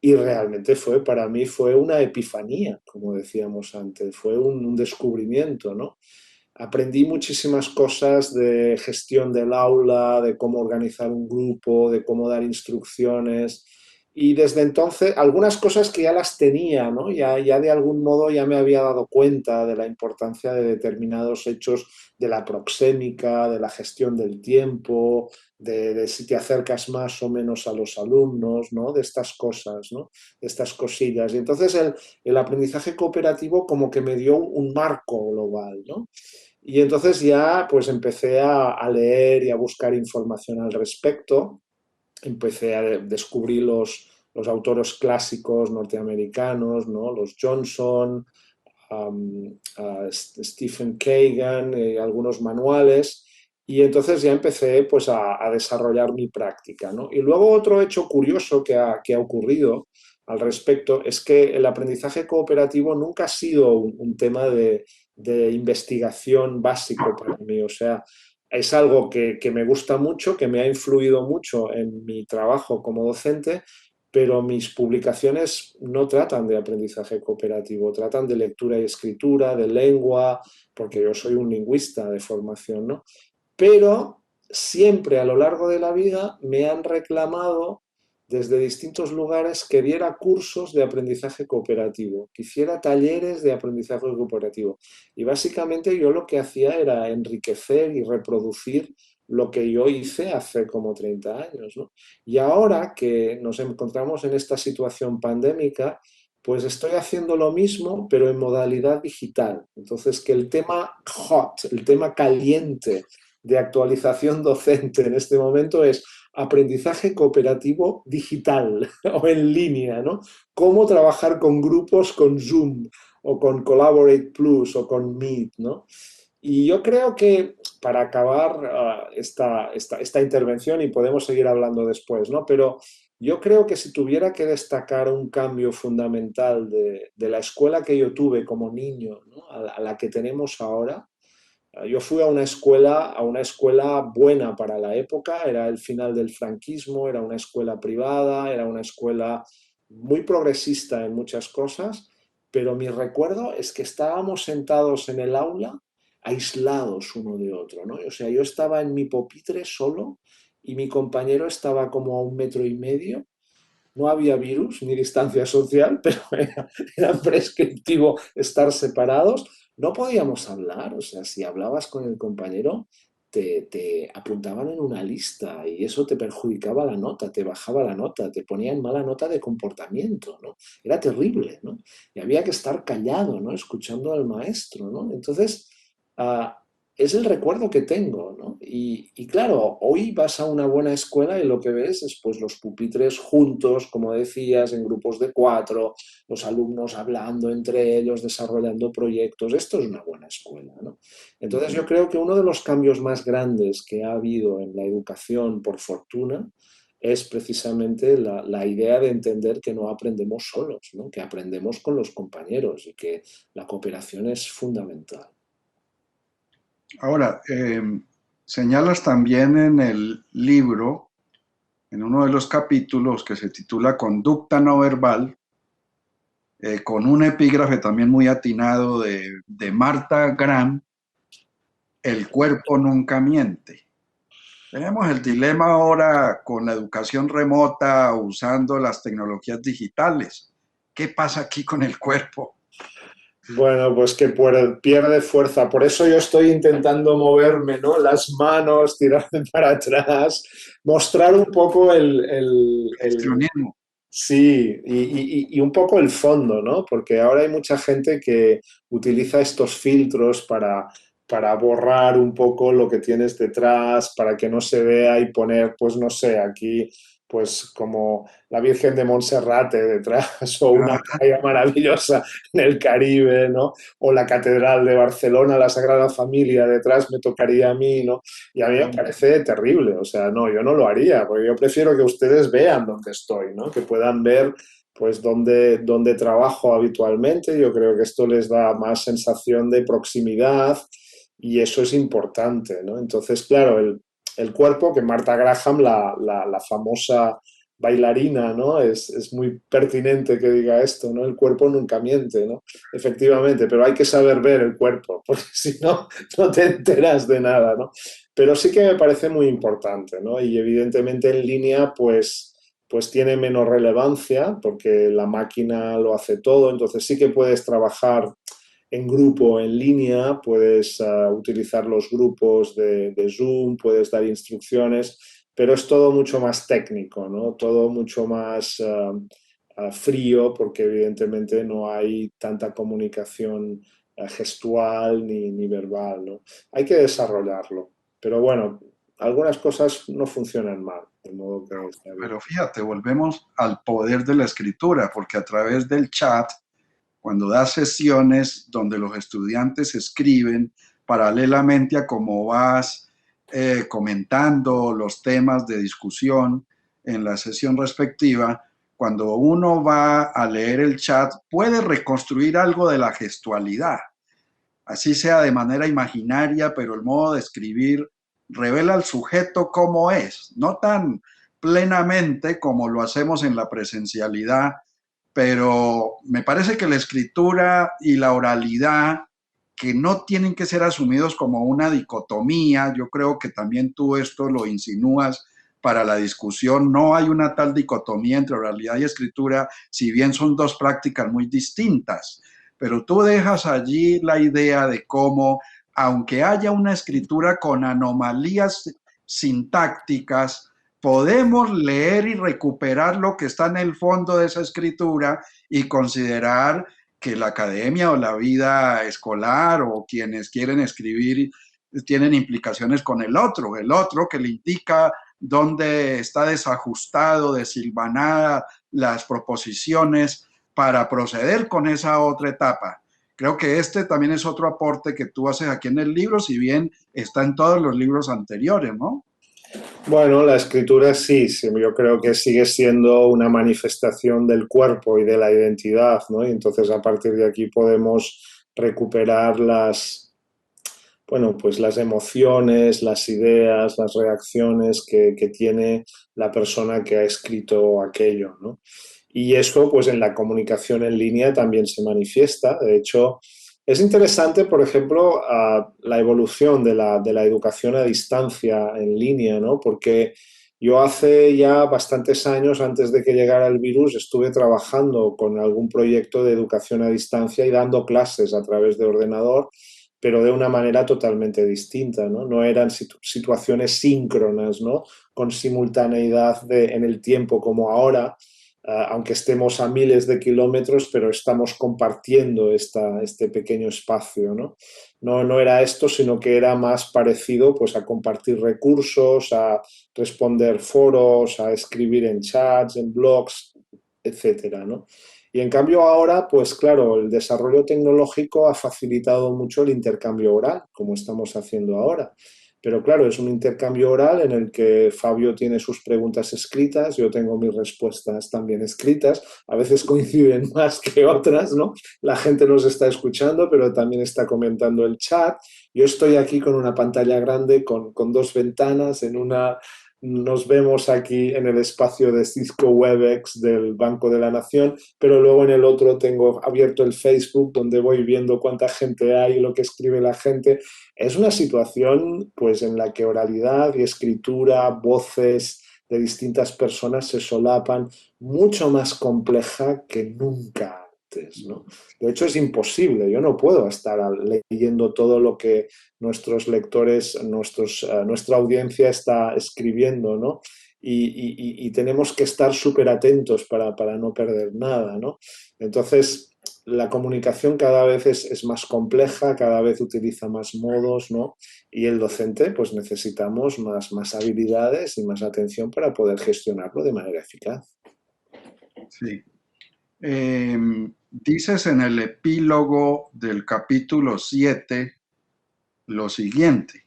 y realmente para mí fue una epifanía, como decíamos antes, fue un descubrimiento, ¿no? Aprendí muchísimas cosas de gestión del aula, de cómo organizar un grupo, de cómo dar instrucciones. Y desde entonces, algunas cosas que ya las tenía, ¿no? Ya de algún modo ya me había dado cuenta de la importancia de determinados hechos de la proxémica, de la gestión del tiempo, de si te acercas más o menos a los alumnos, ¿no? De estas cosas, ¿no? De estas cosillas. Y entonces el aprendizaje cooperativo como que me dio un marco global, ¿no? Y entonces ya pues empecé a leer y a buscar información al respecto, empecé a descubrir los autores clásicos norteamericanos, ¿no? Los Johnson, Stephen Kagan, algunos manuales, y entonces ya empecé pues a desarrollar mi práctica, ¿no? Y luego otro hecho curioso que ha ocurrido al respecto es que el aprendizaje cooperativo nunca ha sido un tema de investigación básico para mí, o sea, es algo que me gusta mucho, que me ha influido mucho en mi trabajo como docente, pero mis publicaciones no tratan de aprendizaje cooperativo, tratan de lectura y escritura, de lengua, porque yo soy un lingüista de formación, ¿no? Pero siempre a lo largo de la vida me han reclamado desde distintos lugares que diera cursos de aprendizaje cooperativo, que hiciera talleres de aprendizaje cooperativo. Y básicamente yo lo que hacía era enriquecer y reproducir lo que yo hice hace como 30 años, ¿no? Y ahora que nos encontramos en esta situación pandémica, pues estoy haciendo lo mismo, pero en modalidad digital. Entonces, que el tema hot, el tema caliente de actualización docente en este momento es aprendizaje cooperativo digital o en línea, ¿no? Cómo trabajar con grupos con Zoom o con Collaborate Plus o con Meet, ¿no? Y yo creo que para acabar esta intervención, y podemos seguir hablando después, ¿no? Pero yo creo que si tuviera que destacar un cambio fundamental de la escuela que yo tuve como niño, ¿no? A la que tenemos ahora, yo fui a una escuela buena para la época, era el final del franquismo, era una escuela privada, era una escuela muy progresista en muchas cosas, pero mi recuerdo es que estábamos sentados en el aula aislados uno de otro, ¿no? O sea, yo estaba en mi pupitre solo y mi compañero estaba como a 1,5 metros. No había virus ni distancia social, pero era prescriptivo estar separados. No podíamos hablar, o sea, si hablabas con el compañero, te apuntaban en una lista y eso te perjudicaba la nota, te bajaba la nota, te ponían mala nota de comportamiento, ¿no? Era terrible, ¿no? Y había que estar callado, ¿no? Escuchando al maestro, ¿no? Entonces, uh, es el recuerdo que tengo, ¿no? Y claro, hoy vas a una buena escuela y lo que ves es pues los pupitres juntos, como decías, en grupos de 4, los alumnos hablando entre ellos, desarrollando proyectos. Esto es una buena escuela, ¿no? Entonces yo creo que uno de los cambios más grandes que ha habido en la educación, por fortuna, es precisamente la idea de entender que no aprendemos solos, ¿no? Que aprendemos con los compañeros y que la cooperación es fundamental. Ahora, señalas también en el libro en uno de los capítulos que se titula Conducta no verbal, con un epígrafe también muy atinado de Martha Graham, el cuerpo nunca miente. Tenemos el dilema ahora con la educación remota usando las tecnologías digitales. ¿Qué pasa aquí con el cuerpo? Bueno, pues que pierde fuerza. Por eso yo estoy intentando moverme, ¿no? Las manos, tirarme para atrás, mostrar un poco Histrionismo. sí, y un poco el fondo, ¿no? Porque ahora hay mucha gente que utiliza estos filtros para borrar un poco lo que tienes detrás, para que no se vea y poner, pues no sé, aquí, pues como la Virgen de Monserrate detrás o una Ah, playa maravillosa en el Caribe, ¿no? O la Catedral de Barcelona, la Sagrada Familia detrás me tocaría a mí, ¿no? Y a mí me parece terrible, o sea, no, yo no lo haría, porque yo prefiero que ustedes vean dónde estoy, ¿no? Que puedan ver, pues, dónde trabajo habitualmente. Yo creo que esto les da más sensación de proximidad y eso es importante, ¿no? Entonces, claro, el cuerpo, que Martha Graham, la famosa bailarina, ¿no? Es muy pertinente que diga esto, ¿no? El cuerpo nunca miente, ¿no? Efectivamente, pero hay que saber ver el cuerpo, porque si no, no te enteras de nada, ¿no? Pero sí que me parece muy importante, ¿no? Y evidentemente en línea, pues tiene menos relevancia porque la máquina lo hace todo, entonces sí que puedes trabajar en grupo, en línea, puedes utilizar los grupos de Zoom, puedes dar instrucciones, pero es todo mucho más técnico, ¿no? Todo mucho más frío porque evidentemente no hay tanta comunicación gestual ni verbal, ¿no? Hay que desarrollarlo, pero bueno, algunas cosas no funcionan mal, de modo que está bien. pero fíjate, volvemos al poder de la escritura, porque a través del chat, cuando das sesiones donde los estudiantes escriben paralelamente a cómo vas comentando los temas de discusión en la sesión respectiva, cuando uno va a leer el chat, puede reconstruir algo de la gestualidad, así sea de manera imaginaria, pero el modo de escribir revela al sujeto cómo es, no tan plenamente como lo hacemos en la presencialidad, pero me parece que la escritura y la oralidad, que no tienen que ser asumidos como una dicotomía, yo creo que también tú esto lo insinúas para la discusión, no hay una tal dicotomía entre oralidad y escritura, si bien son dos prácticas muy distintas, pero tú dejas allí la idea de cómo, aunque haya una escritura con anomalías sintácticas, podemos leer y recuperar lo que está en el fondo de esa escritura y considerar que la academia o la vida escolar o quienes quieren escribir tienen implicaciones con el otro que le indica dónde está desajustado, desilvanada las proposiciones para proceder con esa otra etapa. Creo que este también es otro aporte que tú haces aquí en el libro, si bien está en todos los libros anteriores, ¿no? Bueno, la escritura sí, sí, yo creo que sigue siendo una manifestación del cuerpo y de la identidad, ¿no? Y entonces a partir de aquí podemos recuperar bueno, pues las emociones, las ideas, las reacciones que tiene la persona que ha escrito aquello, ¿no? Y eso, pues en la comunicación en línea también se manifiesta. De hecho, es interesante, por ejemplo, la evolución de la educación a distancia en línea, ¿no? Porque yo hace ya bastantes años, antes de que llegara el virus, estuve trabajando con algún proyecto de educación a distancia y dando clases a través de ordenador, pero de una manera totalmente distinta, ¿no? No eran situaciones síncronas, ¿no? Con simultaneidad en el tiempo como ahora, aunque estemos a miles de kilómetros, pero estamos compartiendo este pequeño espacio, ¿no? No era esto, sino que era más parecido, pues, a compartir recursos, a responder foros, a escribir en chats, en blogs, etcétera, ¿no? Y en cambio ahora, pues claro, el desarrollo tecnológico ha facilitado mucho el intercambio oral, como estamos haciendo ahora. Pero claro, es un intercambio oral en el que Fabio tiene sus preguntas escritas, yo tengo mis respuestas también escritas, a veces coinciden más que otras, ¿no? La gente nos está escuchando, pero también está comentando el chat. Yo estoy aquí con una pantalla grande, con dos ventanas, en una nos vemos aquí en el espacio de Cisco Webex del Banco de la Nación, pero luego en el otro tengo abierto el Facebook donde voy viendo cuánta gente hay, lo que escribe la gente. Es una situación pues en la que oralidad y escritura, voces de distintas personas se solapan, mucho más compleja que nunca antes, ¿no? De hecho es imposible, yo no puedo estar leyendo todo lo que nuestros lectores, nuestra audiencia está escribiendo, ¿no? Y tenemos que estar súper atentos para no perder nada, ¿no? Entonces, la comunicación cada vez es más compleja, cada vez utiliza más modos, ¿no? Y el docente, pues necesitamos más habilidades y más atención para poder gestionarlo de manera eficaz. Sí. Dices en el epílogo del capítulo 7 lo siguiente: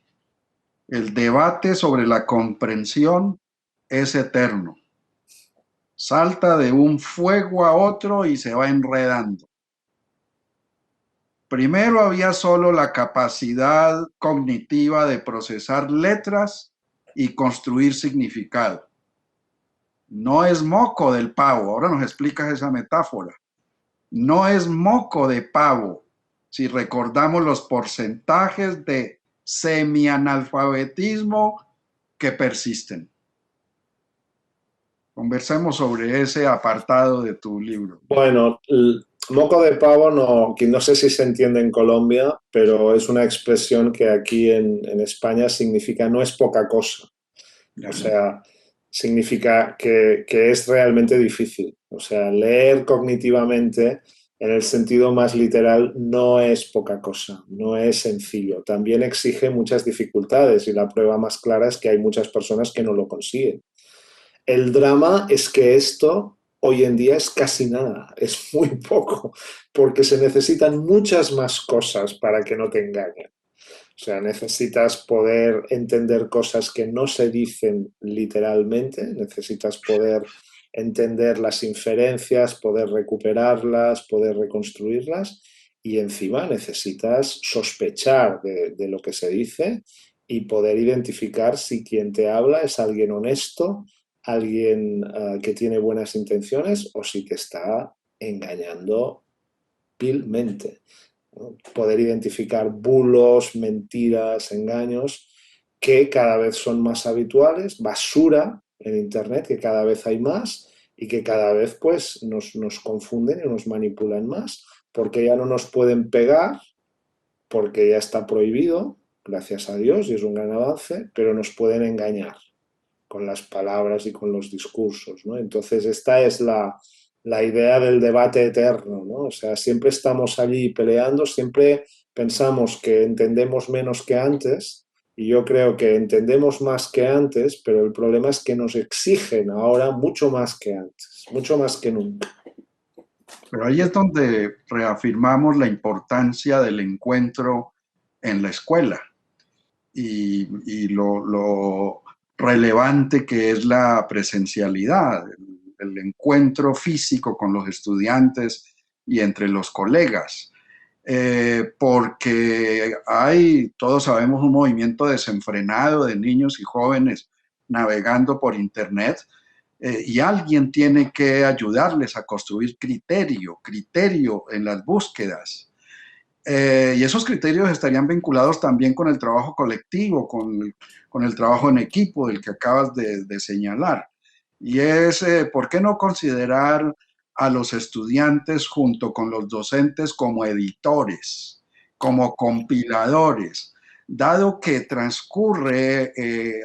el debate sobre la comprensión es eterno. Salta de un fuego a otro y se va enredando. Primero había solo la capacidad cognitiva de procesar letras y construir significado. No es moco del pavo, ahora nos explicas esa metáfora. No es moco de pavo si recordamos los porcentajes de semianalfabetismo que persisten. Conversemos sobre ese apartado de tu libro. Bueno, moco de pavo no sé si se entiende en Colombia, pero es una expresión que aquí en España significa no es poca cosa. O sea, significa que es realmente difícil. O sea, leer cognitivamente en el sentido más literal no es poca cosa, no es sencillo. También exige muchas dificultades y la prueba más clara es que hay muchas personas que no lo consiguen. El drama es que esto hoy en día es casi nada, es muy poco, porque se necesitan muchas más cosas para que no te engañen. O sea, necesitas poder entender cosas que no se dicen literalmente, necesitas poder entender las inferencias, poder recuperarlas, poder reconstruirlas y encima necesitas sospechar de lo que se dice y poder identificar si quien te habla es alguien honesto, alguien que tiene buenas intenciones o si te está engañando vilmente, ¿no? Poder identificar bulos, mentiras, engaños que cada vez son más habituales, basura en Internet que cada vez hay más y que cada vez pues nos confunden y nos manipulan más porque ya no nos pueden pegar, porque ya está prohibido, gracias a Dios, y es un gran avance, pero nos pueden engañar con las palabras y con los discursos, ¿no? Entonces esta es la idea del debate eterno, ¿no? O sea, siempre estamos allí peleando, siempre pensamos que entendemos menos que antes y yo creo que entendemos más que antes, pero el problema es que nos exigen ahora mucho más que antes, mucho más que nunca. Pero ahí es donde reafirmamos la importancia del encuentro en la escuela y lo relevante que es la presencialidad, el encuentro físico con los estudiantes y entre los colegas. Porque hay, todos sabemos, un movimiento desenfrenado de niños y jóvenes navegando por Internet, y alguien tiene que ayudarles a construir criterio en las búsquedas. Y esos criterios estarían vinculados también con el trabajo colectivo, con el trabajo en equipo del que acabas de señalar. Y es, ¿por qué no considerar a los estudiantes junto con los docentes como editores, como compiladores, dado que transcurre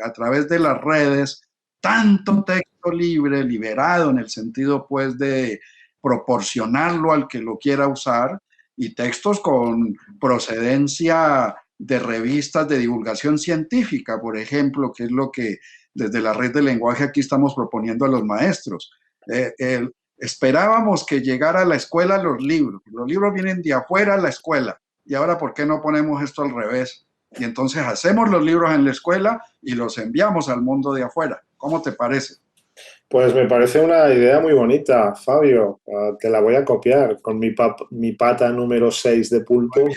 a través de las redes tanto texto libre, liberado en el sentido pues de proporcionarlo al que lo quiera usar, y textos con procedencia de revistas de divulgación científica, por ejemplo, que es lo que desde la red de lenguaje aquí estamos proponiendo a los maestros. Esperábamos que llegara a la escuela los libros vienen de afuera a la escuela, y ahora ¿por qué no ponemos esto al revés? Y entonces hacemos los libros en la escuela y los enviamos al mundo de afuera. ¿Cómo te parece? Pues me parece una idea muy bonita, Fabio. Te la voy a copiar con mi pata número 6 de pulpo.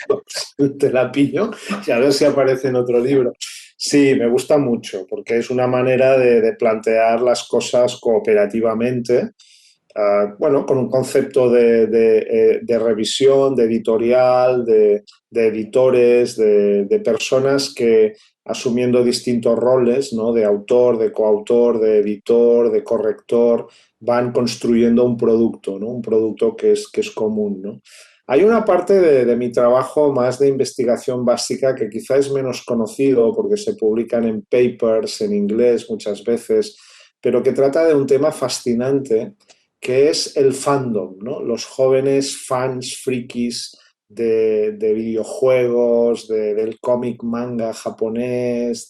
Te la pillo y a ver si aparece en otro libro. Sí, me gusta mucho porque es una manera de plantear las cosas cooperativamente, bueno, con un concepto de revisión, de editorial, de editores, de personas que asumiendo distintos roles, ¿no? De autor, de coautor, de editor, de corrector, van construyendo un producto, ¿no? Un producto que es común, ¿no? Hay una parte de mi trabajo más de investigación básica que quizá es menos conocido porque se publican en papers en inglés muchas veces, pero que trata de un tema fascinante que es el fandom, ¿no? Los jóvenes fans frikis de videojuegos, del cómic manga japonés,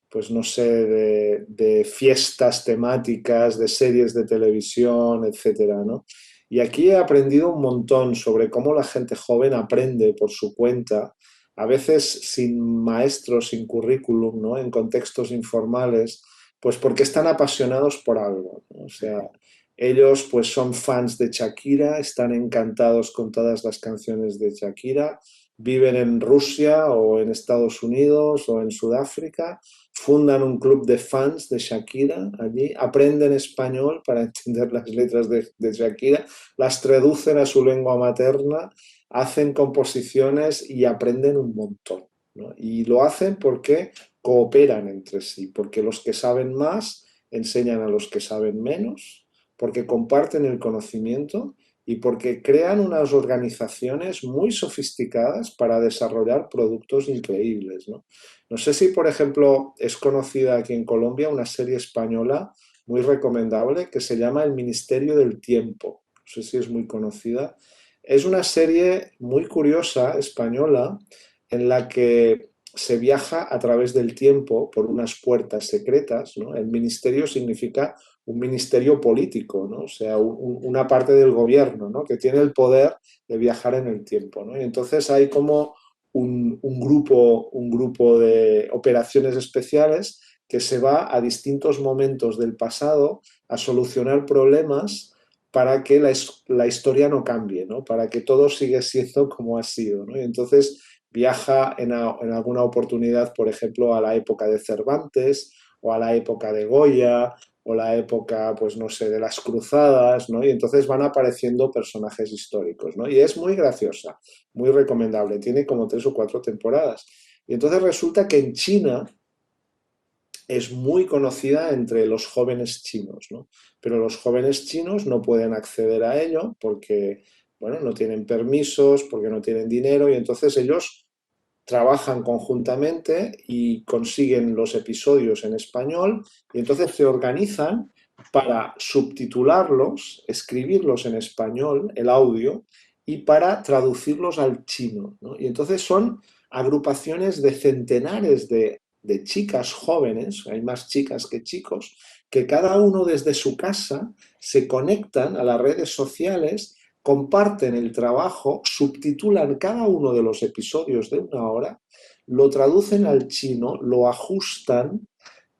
pues no sé, de fiestas temáticas, de series de televisión, etcétera, ¿no? Y aquí he aprendido un montón sobre cómo la gente joven aprende por su cuenta, a veces sin maestros, sin currículum, ¿no? En contextos informales, pues porque están apasionados por algo, ¿no? O sea, ellos pues son fans de Shakira, están encantados con todas las canciones de Shakira, viven en Rusia o en Estados Unidos o en Sudáfrica, fundan un club de fans de Shakira allí, aprenden español para entender las letras de Shakira, las traducen a su lengua materna, hacen composiciones y aprenden un montón, ¿no? Y lo hacen porque cooperan entre sí, porque los que saben más enseñan a los que saben menos, porque comparten el conocimiento y porque crean unas organizaciones muy sofisticadas para desarrollar productos increíbles, ¿no? No sé si, por ejemplo, es conocida aquí en Colombia una serie española muy recomendable que se llama El Ministerio del Tiempo. No sé si es muy conocida. Es una serie muy curiosa española en la que se viaja a través del tiempo por unas puertas secretas, ¿no? El ministerio significa un ministerio político, ¿no? O sea, una parte del gobierno, ¿no? Que tiene el poder de viajar en el tiempo, ¿no? Y entonces hay como un grupo de operaciones especiales que se va a distintos momentos del pasado a solucionar problemas para que la historia no cambie, ¿no? Para que todo siga siendo como ha sido, ¿no? Y entonces viaja en alguna oportunidad, por ejemplo, a la época de Cervantes o a la época de Goya o la época, pues no sé, de las cruzadas, ¿no? Y entonces van apareciendo personajes históricos, ¿no? Y es muy graciosa, muy recomendable, tiene como 3 o 4 temporadas. Y entonces resulta que en China es muy conocida entre los jóvenes chinos, ¿no? Pero los jóvenes chinos no pueden acceder a ello porque, bueno, no tienen permisos, porque no tienen dinero y entonces ellos trabajan conjuntamente y consiguen los episodios en español y entonces se organizan para subtitularlos, escribirlos en español, el audio, y para traducirlos al chino, ¿no? Y entonces son agrupaciones de centenares de chicas jóvenes, hay más chicas que chicos, que cada uno desde su casa se conectan a las redes sociales, comparten el trabajo, subtitulan cada uno de los episodios de 1 hora, lo traducen al chino, lo ajustan,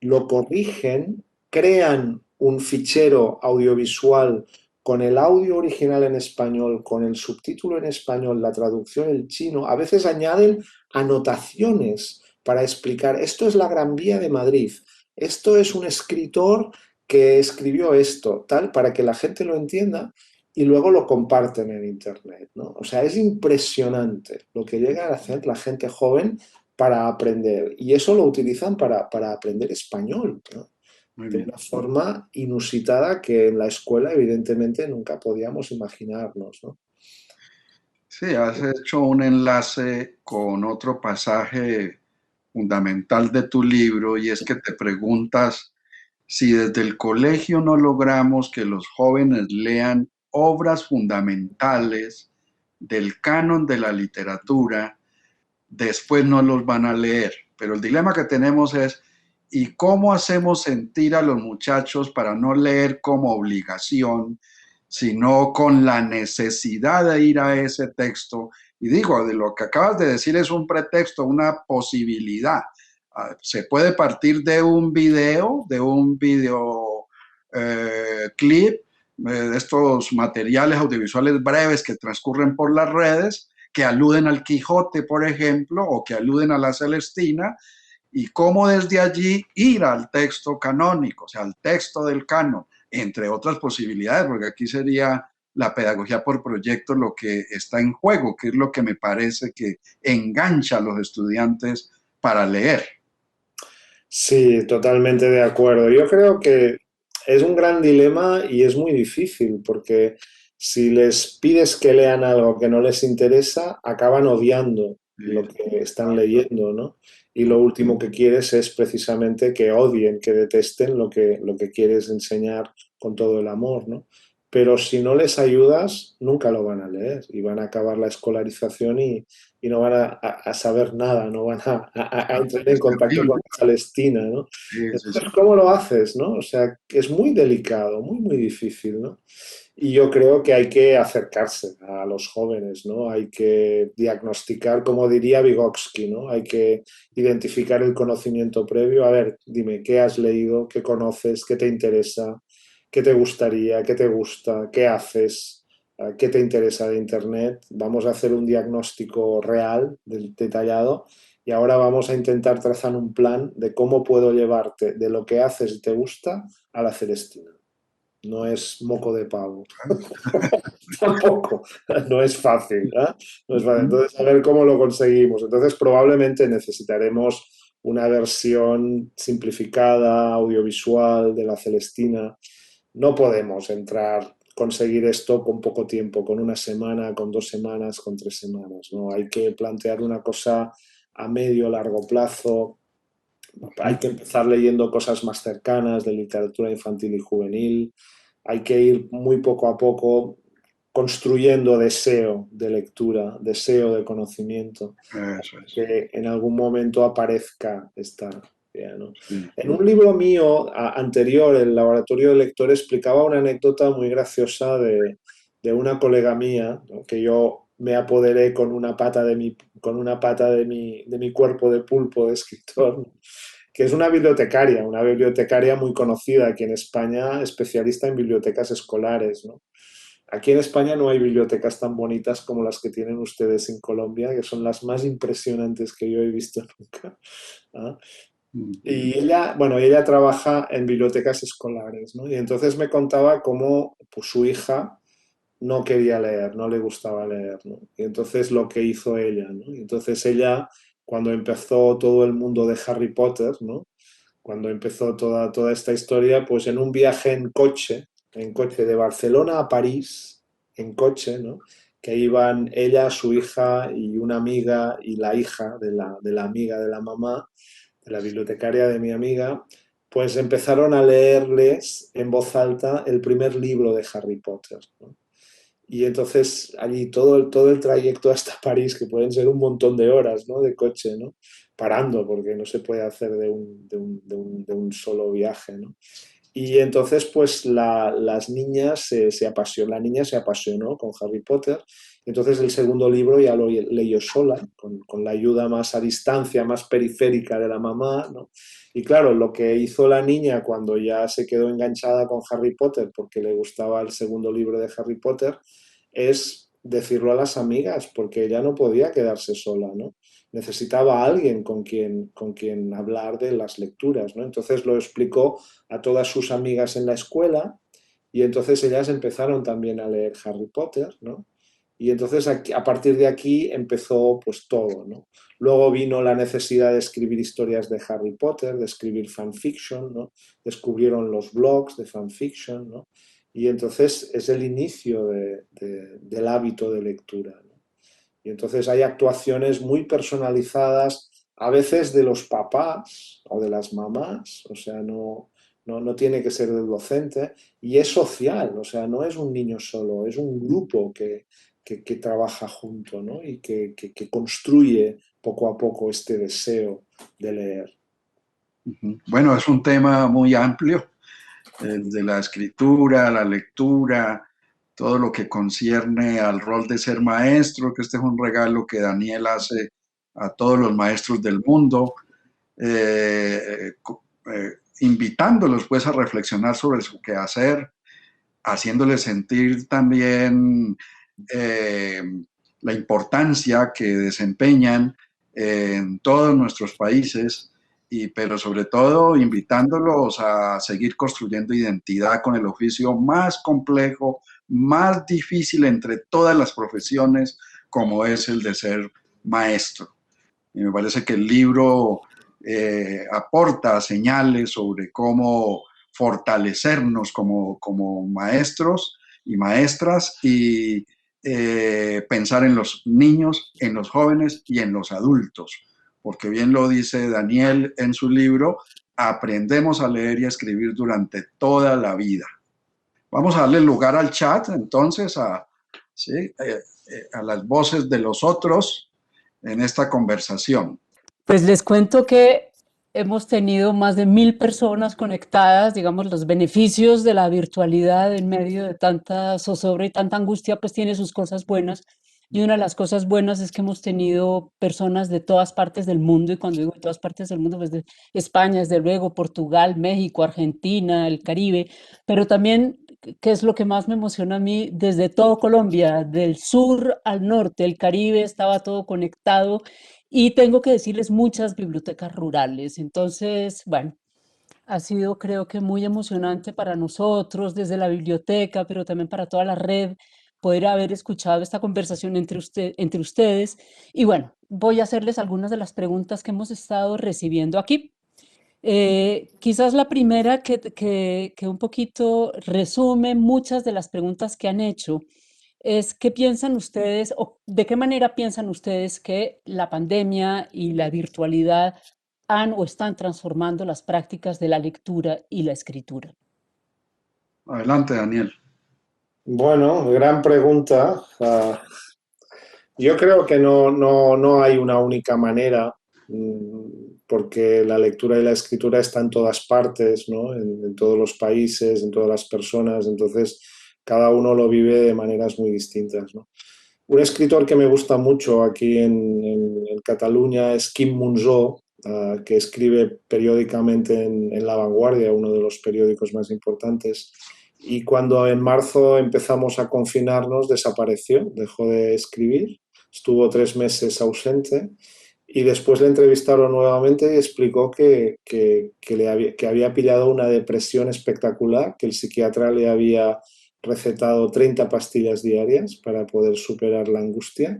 lo corrigen, crean un fichero audiovisual con el audio original en español, con el subtítulo en español, la traducción en chino, a veces añaden anotaciones para explicar, esto es la Gran Vía de Madrid, esto es un escritor que escribió esto, tal, para que la gente lo entienda y luego lo comparten en Internet, ¿no? O sea, es impresionante lo que llega a hacer la gente joven para aprender. Y eso lo utilizan para aprender español, ¿no? Muy De bien. una forma inusitada que en la escuela evidentemente nunca podíamos imaginarnos, ¿no? Sí, has hecho un enlace con otro pasaje fundamental de tu libro y es que te preguntas si desde el colegio no logramos que los jóvenes lean obras fundamentales del canon de la literatura, después no los van a leer. Pero el dilema que tenemos es, ¿y cómo hacemos sentir a los muchachos para no leer como obligación, sino con la necesidad de ir a ese texto? Y digo, de lo que acabas de decir es un pretexto, una posibilidad. Se puede partir de un video clip, de estos materiales audiovisuales breves que transcurren por las redes, que aluden al Quijote, por ejemplo, o que aluden a la Celestina, y cómo desde allí ir al texto canónico, o sea, al texto del canon, entre otras posibilidades, porque aquí sería la pedagogía por proyectos lo que está en juego, que es lo que me parece que engancha a los estudiantes para leer. Sí, totalmente de acuerdo. Yo creo que es un gran dilema y es muy difícil porque si les pides que lean algo que no les interesa, acaban odiando lo que están leyendo, ¿no? Y lo último que quieres es precisamente que odien, que detesten lo que quieres enseñar con todo el amor, ¿no? Pero si no les ayudas, nunca lo van a leer y van a acabar la escolarización y no van a saber nada, no van a entrar en Es contacto terrible. con Palestina, ¿no? Sí, sí, Entonces, sí. ¿cómo lo haces, no? O sea, que es muy delicado, muy, muy difícil, ¿no? Y yo creo que hay que acercarse a los jóvenes, ¿no? Hay que diagnosticar, como diría Vygotsky, ¿no? Hay que identificar el conocimiento previo. A ver, dime, ¿qué has leído? ¿Qué conoces? ¿Qué te interesa? ¿Qué te gustaría? ¿Qué te gusta? ¿Qué haces? ¿Qué te interesa de Internet? Vamos a hacer un diagnóstico real, detallado, y ahora vamos a intentar trazar un plan de cómo puedo llevarte de lo que haces y te gusta a la Celestina. No es moco de pavo. Tampoco, no es fácil, ¿eh? No es fácil. Entonces, a ver cómo lo conseguimos. Entonces, probablemente necesitaremos una versión simplificada, audiovisual de la Celestina. No podemos conseguir esto con poco tiempo, con una semana, con 2 semanas, con 3 semanas, ¿no? Hay que plantear una cosa a medio, largo plazo. Hay que empezar leyendo cosas más cercanas de literatura infantil y juvenil. Hay que ir muy poco a poco construyendo deseo de lectura, deseo de conocimiento, Eso es. que en algún momento aparezca esta idea, ¿no? Sí. En un libro mío anterior, el Laboratorio de Lector, explicaba una anécdota muy graciosa de una colega mía, ¿no? Que yo me apoderé con una pata de mi cuerpo de pulpo de escritor, ¿no? Que es una bibliotecaria muy conocida aquí en España, especialista en bibliotecas escolares, ¿no? Aquí en España no hay bibliotecas tan bonitas como las que tienen ustedes en Colombia, que son las más impresionantes que yo he visto nunca. ¿Ah? Y ella, bueno, ella trabaja en bibliotecas escolares, ¿no? Y entonces me contaba cómo pues, su hija no quería leer, no le gustaba leer, ¿no? Y entonces lo que hizo ella, ¿no? Y entonces ella, cuando empezó todo el mundo de Harry Potter, ¿no? Cuando empezó toda esta historia, pues en un viaje en coche de Barcelona a París, en coche, ¿no? Que iban ella, su hija y una amiga y la hija de la amiga de la mamá, de la bibliotecaria de mi amiga, pues empezaron a leerles en voz alta el primer libro de Harry Potter, ¿no? Y entonces allí todo el trayecto hasta París, que pueden ser un montón de horas, ¿no? De coche, ¿no? Parando, porque no se puede hacer de un solo viaje, ¿no? Y entonces, pues las niñas la niña se apasionó con Harry Potter. Entonces el segundo libro ya lo leyó sola, con la ayuda más a distancia, más periférica de la mamá, ¿no? Y claro, lo que hizo la niña cuando ya se quedó enganchada con Harry Potter, porque le gustaba el segundo libro de Harry Potter, es decirlo a las amigas, porque ella no podía quedarse sola, ¿no? Necesitaba a alguien con quien hablar de las lecturas, ¿no? Entonces lo explicó a todas sus amigas en la escuela y entonces ellas empezaron también a leer Harry Potter, ¿no? Y entonces a partir de aquí empezó pues todo, ¿no? Luego vino la necesidad de escribir historias de Harry Potter, de escribir fanfiction, ¿no? Descubrieron los blogs de fanfiction, ¿no? Y entonces es el inicio del hábito de lectura, ¿no? Y entonces hay actuaciones muy personalizadas, a veces de los papás o de las mamás, o sea, no tiene que ser del docente, y es social, o sea, no es un niño solo, es un grupo que trabaja junto, ¿no? Y que construye poco a poco este deseo de leer. Bueno, es un tema muy amplio, el de la escritura, la lectura, todo lo que concierne al rol de ser maestro, que este es un regalo que Daniel hace a todos los maestros del mundo, invitándolos pues a reflexionar sobre su quehacer, haciéndoles sentir también eh, la importancia que desempeñan en todos nuestros países pero sobre todo invitándolos a seguir construyendo identidad con el oficio más complejo, más difícil entre todas las profesiones, como es el de ser maestro. Y me parece que el libro aporta señales sobre cómo fortalecernos como maestros y maestras y pensar en los niños, en los jóvenes y en los adultos. Porque bien lo dice Daniel en su libro, aprendemos a leer y a escribir durante toda la vida. Vamos a darle lugar al chat, entonces, ¿sí? A las voces de los otros en esta conversación. Pues les cuento que hemos tenido más de 1000 personas conectadas, digamos, los beneficios de la virtualidad en medio de tanta zozobra y tanta angustia, pues tiene sus cosas buenas. Y una de las cosas buenas es que hemos tenido personas de todas partes del mundo, y cuando digo de todas partes del mundo, pues de España, desde luego, Portugal, México, Argentina, el Caribe, pero también, que es lo que más me emociona a mí, desde todo Colombia, del sur al norte, el Caribe, estaba todo conectado y tengo que decirles muchas bibliotecas rurales. Entonces, bueno, ha sido creo que muy emocionante para nosotros desde la biblioteca, pero también para toda la red, poder haber escuchado esta conversación entre ustedes. Y bueno, voy a hacerles algunas de las preguntas que hemos estado recibiendo aquí. Quizás la primera que un poquito resume muchas de las preguntas que han hecho es qué piensan ustedes o de qué manera piensan ustedes que la pandemia y la virtualidad han o están transformando las prácticas de la lectura y la escritura. Adelante, Daniel. Bueno, gran pregunta. Yo creo que no hay una única manera, porque la lectura y la escritura están en todas partes, ¿no? En todos los países, en todas las personas, entonces cada uno lo vive de maneras muy distintas, ¿no? Un escritor que me gusta mucho aquí en Cataluña es Quim Monzó, que escribe periódicamente en La Vanguardia, uno de los periódicos más importantes. Y cuando en marzo empezamos a confinarnos, desapareció, dejó de escribir, estuvo 3 meses ausente y después le entrevistaron nuevamente y explicó que había pillado una depresión espectacular, que el psiquiatra le había recetado 30 pastillas diarias para poder superar la angustia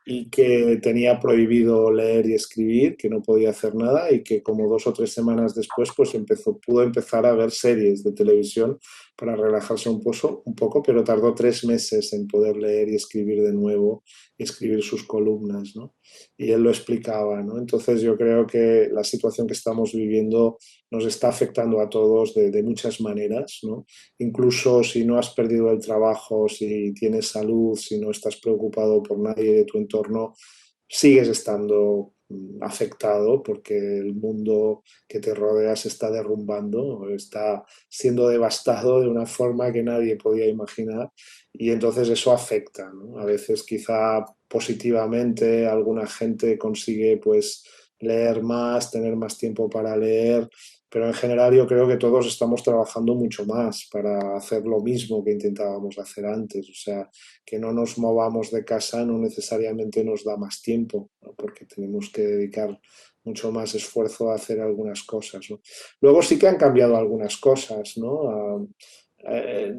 y que tenía prohibido leer y escribir, que no podía hacer nada y que como 2 o 3 semanas después pues pudo empezar a ver series de televisión para relajarse un poco, pero tardó 3 meses en poder leer y escribir de nuevo y escribir sus columnas, ¿no? Y él lo explicaba, ¿no? Entonces yo creo que la situación que estamos viviendo nos está afectando a todos de muchas maneras, ¿no? Incluso si no has perdido el trabajo, si tienes salud, si no estás preocupado por nadie de tu entorno, sigues estando afectado porque el mundo que te rodea se está derrumbando, está siendo devastado de una forma que nadie podía imaginar y entonces eso afecta, ¿no? A veces quizá positivamente alguna gente consigue pues leer más, tener más tiempo para leer, pero en general yo creo que todos estamos trabajando mucho más para hacer lo mismo que intentábamos hacer antes, o sea, que no nos movamos de casa no necesariamente nos da más tiempo, ¿no? Porque tenemos que dedicar mucho más esfuerzo a hacer algunas cosas, ¿no? Luego sí que han cambiado algunas cosas, ¿no?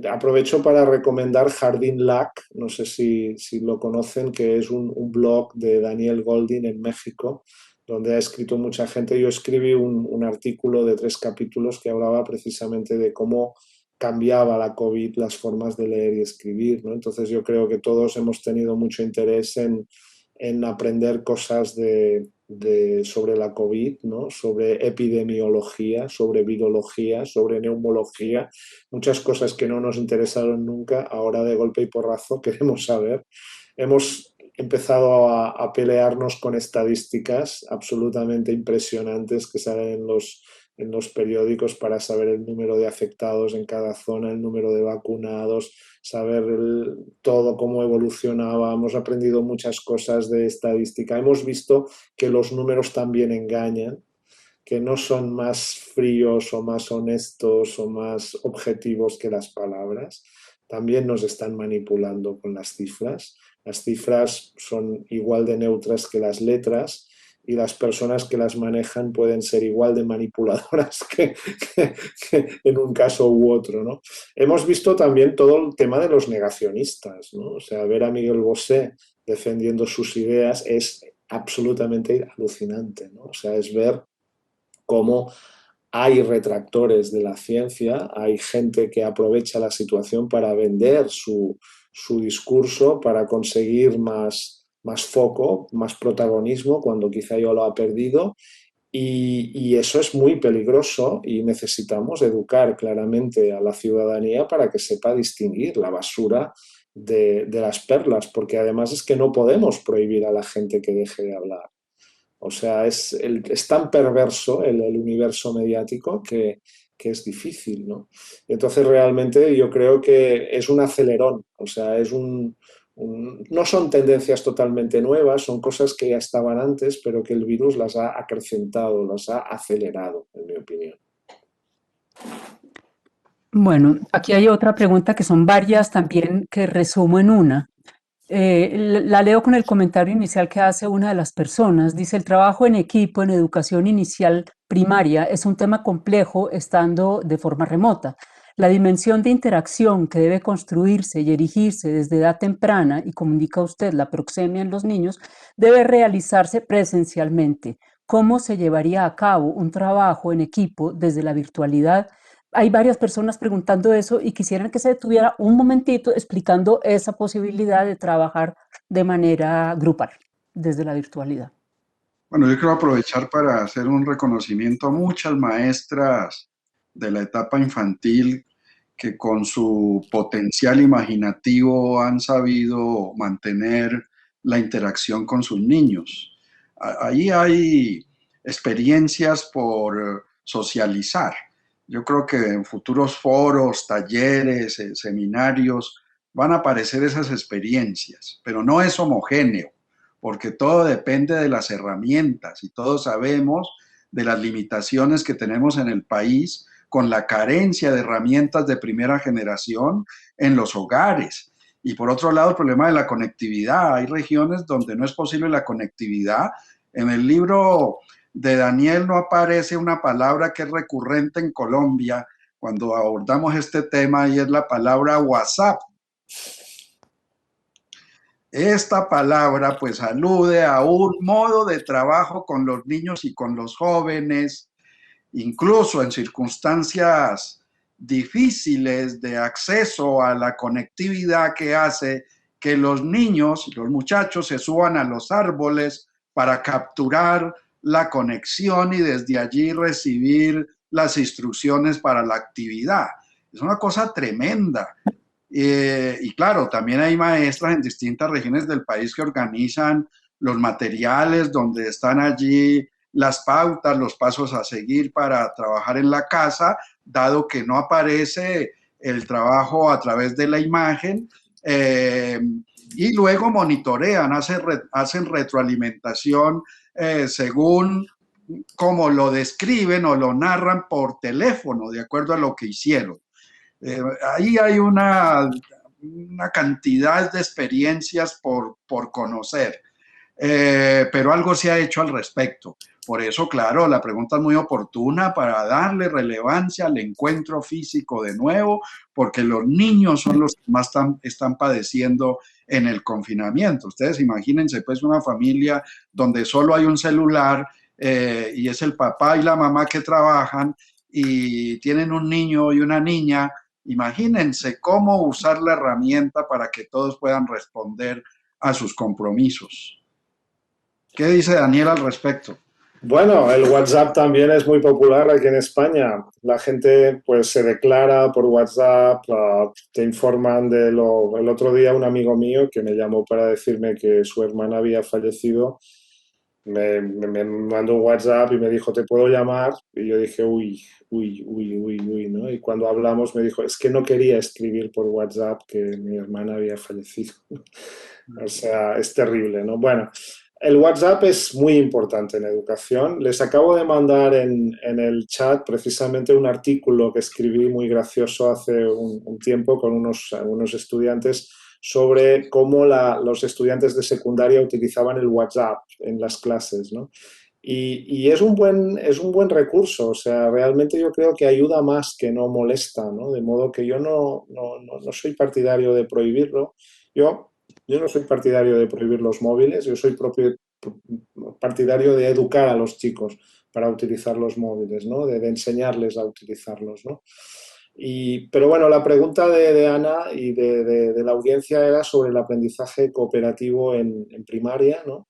Aprovecho para recomendar Jardín Lac, no sé si lo conocen, que es un blog de Daniel Goldin en México, donde ha escrito mucha gente. Yo escribí un artículo de 3 capítulos que hablaba precisamente de cómo cambiaba la COVID las formas de leer y escribir, ¿no? Entonces yo creo que todos hemos tenido mucho interés en aprender cosas sobre la COVID, ¿no? Sobre epidemiología, sobre virología, sobre neumología, muchas cosas que no nos interesaron nunca, ahora de golpe y porrazo queremos saber. Hemos empezado a pelearnos con estadísticas absolutamente impresionantes que salen en los periódicos para saber el número de afectados en cada zona, el número de vacunados, saber todo cómo evolucionaba. Hemos aprendido muchas cosas de estadística. Hemos visto que los números también engañan, que no son más fríos o más honestos o más objetivos que las palabras. También nos están manipulando con las cifras. Las cifras son igual de neutras que las letras y las personas que las manejan pueden ser igual de manipuladoras que en un caso u otro, ¿no? Hemos visto también todo el tema de los negacionistas, ¿no? O sea, ver a Miguel Bosé defendiendo sus ideas es absolutamente alucinante, ¿no? O sea, es ver cómo hay retractores de la ciencia, hay gente que aprovecha la situación para vender su discurso, para conseguir más foco, más protagonismo, cuando quizá ya lo ha perdido. Y eso es muy peligroso y necesitamos educar claramente a la ciudadanía para que sepa distinguir la basura de las perlas, porque además es que no podemos prohibir a la gente que deje de hablar. O sea, es tan perverso el universo mediático que es difícil, ¿no? Entonces, realmente yo creo que es un acelerón, o sea, no son tendencias totalmente nuevas, son cosas que ya estaban antes, pero que el virus las ha acrecentado, las ha acelerado, en mi opinión. Bueno, aquí hay otra pregunta que son varias también que resumo en una. La leo con el comentario inicial que hace una de las personas. Dice, el trabajo en equipo en educación inicial primaria es un tema complejo estando de forma remota. La dimensión de interacción que debe construirse y erigirse desde edad temprana, y comunica usted la proxemia en los niños, debe realizarse presencialmente. ¿Cómo se llevaría a cabo un trabajo en equipo desde la virtualidad? Hay varias personas preguntando eso y quisieran que se detuviera un momentito explicando esa posibilidad de trabajar de manera grupal desde la virtualidad. Bueno, yo quiero aprovechar para hacer un reconocimiento a muchas maestras de la etapa infantil que con su potencial imaginativo han sabido mantener la interacción con sus niños. Ahí hay experiencias por socializar. Yo creo que en futuros foros, talleres, seminarios, van a aparecer esas experiencias, pero no es homogéneo, porque todo depende de las herramientas y todos sabemos de las limitaciones que tenemos en el país con la carencia de herramientas de primera generación en los hogares. Y por otro lado, el problema de la conectividad. Hay regiones donde no es posible la conectividad. En el libro de Daniel no aparece una palabra que es recurrente en Colombia cuando abordamos este tema y es la palabra WhatsApp. Esta palabra pues alude a un modo de trabajo con los niños y con los jóvenes, incluso en circunstancias difíciles de acceso a la conectividad, que hace que los niños y los muchachos se suban a los árboles para capturar la conexión y desde allí recibir las instrucciones para la actividad. Es una cosa tremenda. Y claro, también hay maestras en distintas regiones del país que organizan los materiales donde están allí las pautas, los pasos a seguir para trabajar en la casa, dado que no aparece el trabajo a través de la imagen, y luego monitorean, hacen retroalimentación según cómo lo describen o lo narran por teléfono, de acuerdo a lo que hicieron. Ahí hay una cantidad de experiencias por conocer, pero algo se ha hecho al respecto. Por eso, claro, la pregunta es muy oportuna para darle relevancia al encuentro físico de nuevo, porque los niños son los que más están padeciendo en el confinamiento. Ustedes imagínense pues una familia donde solo hay un celular y es el papá y la mamá que trabajan y tienen un niño y una niña. Imagínense cómo usar la herramienta para que todos puedan responder a sus compromisos. ¿Qué dice Daniel al respecto? Bueno, el WhatsApp también es muy popular aquí en España. La gente pues se declara por WhatsApp, te informan de lo... El otro día un amigo mío que me llamó para decirme que su hermana había fallecido, me mandó un WhatsApp y me dijo, ¿te puedo llamar? Y yo dije, uy, ¿no? Y cuando hablamos me dijo, es que no quería escribir por WhatsApp que mi hermana había fallecido. O sea, es terrible, ¿no? Bueno, el WhatsApp es muy importante en educación. Les acabo de mandar en el chat precisamente un artículo que escribí muy gracioso hace un tiempo con unos estudiantes sobre cómo los estudiantes de secundaria utilizaban el WhatsApp en las clases, ¿no? Y es es un buen recurso, o sea, realmente yo creo que ayuda más que no molesta, ¿no? De modo que yo no soy partidario de prohibirlo. Yo no soy partidario de prohibir los móviles, yo soy partidario de educar a los chicos para utilizar los móviles, ¿no? De enseñarles a utilizarlos, ¿no? Pero bueno, la pregunta de Ana y de la audiencia era sobre el aprendizaje cooperativo en primaria, ¿no?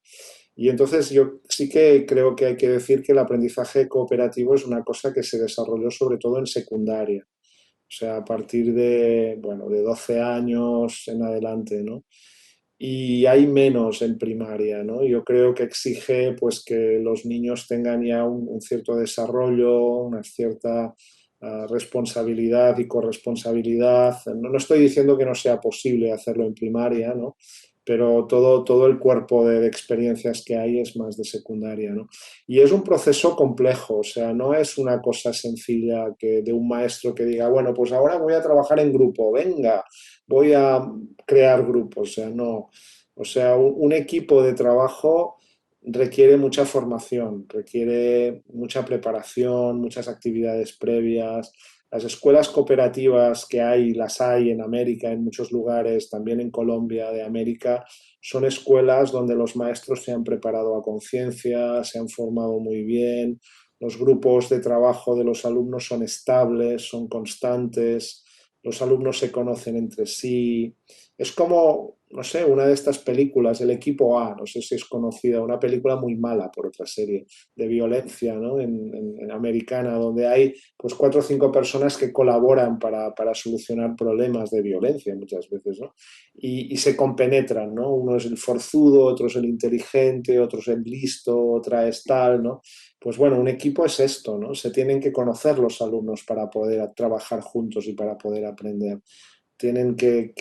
Y entonces yo sí que creo que hay que decir que el aprendizaje cooperativo es una cosa que se desarrolló sobre todo en secundaria, o sea, a partir bueno, de 12 años en adelante, ¿no? Y hay menos en primaria, ¿no? Yo creo que exige pues que los niños tengan ya un cierto desarrollo, una cierta responsabilidad y corresponsabilidad. No estoy diciendo que no sea posible hacerlo en primaria, ¿no? Pero todo el cuerpo de experiencias que hay es más de secundaria, ¿no? Y es un proceso complejo, o sea, no es una cosa sencilla de un maestro que diga, bueno, pues ahora voy a trabajar en grupo, venga, voy a crear grupos, o sea, no. O sea, un equipo de trabajo requiere mucha formación, requiere mucha preparación, muchas actividades previas. Las escuelas cooperativas que hay, las hay en América, en muchos lugares, también en Colombia, de América, son escuelas donde los maestros se han preparado a conciencia, se han formado muy bien, los grupos de trabajo de los alumnos son estables, son constantes, los alumnos se conocen entre sí. Es como, no sé, una de estas películas, El Equipo A, no sé si es conocida, una película muy mala por otra serie, de violencia, ¿no? En americana, donde hay pues 4 o 5 personas que colaboran para solucionar problemas de violencia muchas veces, ¿no? Y se compenetran, ¿no? Uno es el forzudo, otro es el inteligente, otro es el listo, otra es tal, ¿no? Pues bueno, un equipo es esto, ¿no? Se tienen que conocer los alumnos para poder trabajar juntos y para poder aprender. Tienen que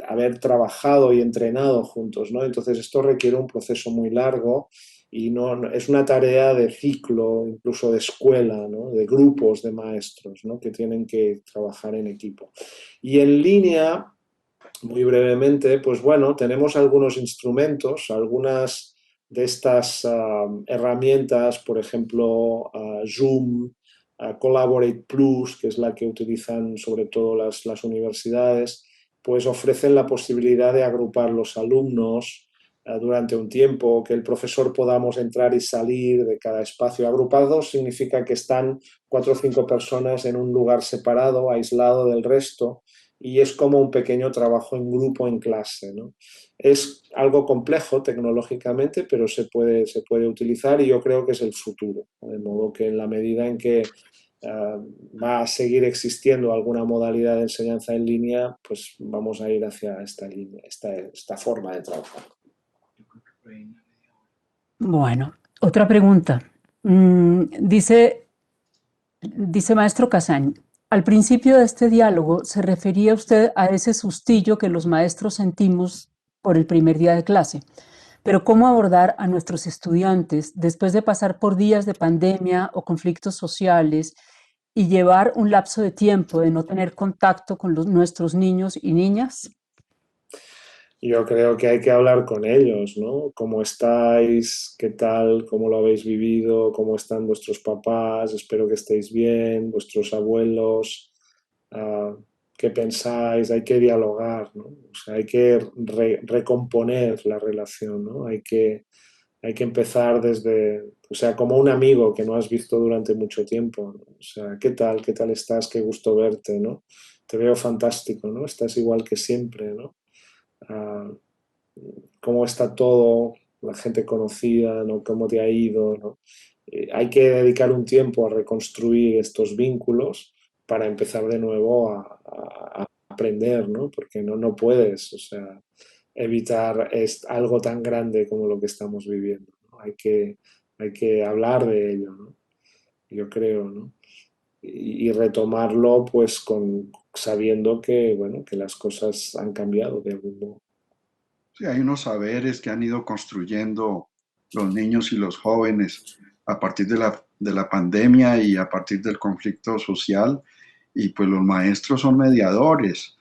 haber trabajado y entrenado juntos, ¿no? Entonces esto requiere un proceso muy largo y es una tarea de ciclo, incluso de escuela, ¿no? De grupos de maestros, ¿no? Que tienen que trabajar en equipo. Y en línea, muy brevemente, pues bueno, tenemos algunos instrumentos, algunas de estas herramientas, por ejemplo, Zoom, Collaborate Plus, que es la que utilizan sobre todo las universidades, pues ofrecen la posibilidad de agrupar los alumnos durante un tiempo, que el profesor podamos entrar y salir de cada espacio. Agrupados significa que están 4 o 5 personas en un lugar separado, aislado del resto, y es como un pequeño trabajo en grupo en clase, ¿no? Es algo complejo tecnológicamente, pero se puede utilizar y yo creo que es el futuro, ¿no? De modo que en la medida en que va a seguir existiendo alguna modalidad de enseñanza en línea, pues vamos a ir hacia esta línea, esta forma de trabajar. Bueno, otra pregunta. Dice maestro Casañ, al principio de este diálogo se refería usted a ese sustillo que los maestros sentimos por el primer día de clase. Pero ¿cómo abordar a nuestros estudiantes después de pasar por días de pandemia o conflictos sociales y llevar un lapso de tiempo de no tener contacto con nuestros niños y niñas? Yo creo que hay que hablar con ellos, ¿no? ¿Cómo estáis? ¿Qué tal? ¿Cómo lo habéis vivido? ¿Cómo están vuestros papás? Espero que estéis bien, vuestros abuelos. Ah, ¿qué pensáis? Hay que dialogar, ¿no? O sea, hay que recomponer la relación, ¿no? Hay que empezar desde, o sea, como un amigo que no has visto durante mucho tiempo, ¿no? O sea, ¿qué tal? ¿Qué tal estás? Qué gusto verte, ¿no? Te veo fantástico, ¿no? Estás igual que siempre, ¿no? Ah, cómo está todo, la gente conocida, ¿no? Cómo te ha ido, ¿no? Hay que dedicar un tiempo a reconstruir estos vínculos para empezar de nuevo a aprender, ¿no? Porque no puedes, o sea, evitar algo tan grande como lo que estamos viviendo, ¿no? Hay que hablar de ello, ¿no? Yo creo, ¿no? Y retomarlo pues sabiendo que, bueno, que las cosas han cambiado de algún modo. Sí, hay unos saberes que han ido construyendo los niños y los jóvenes a partir de la pandemia y a partir del conflicto social, y pues los maestros son mediadores.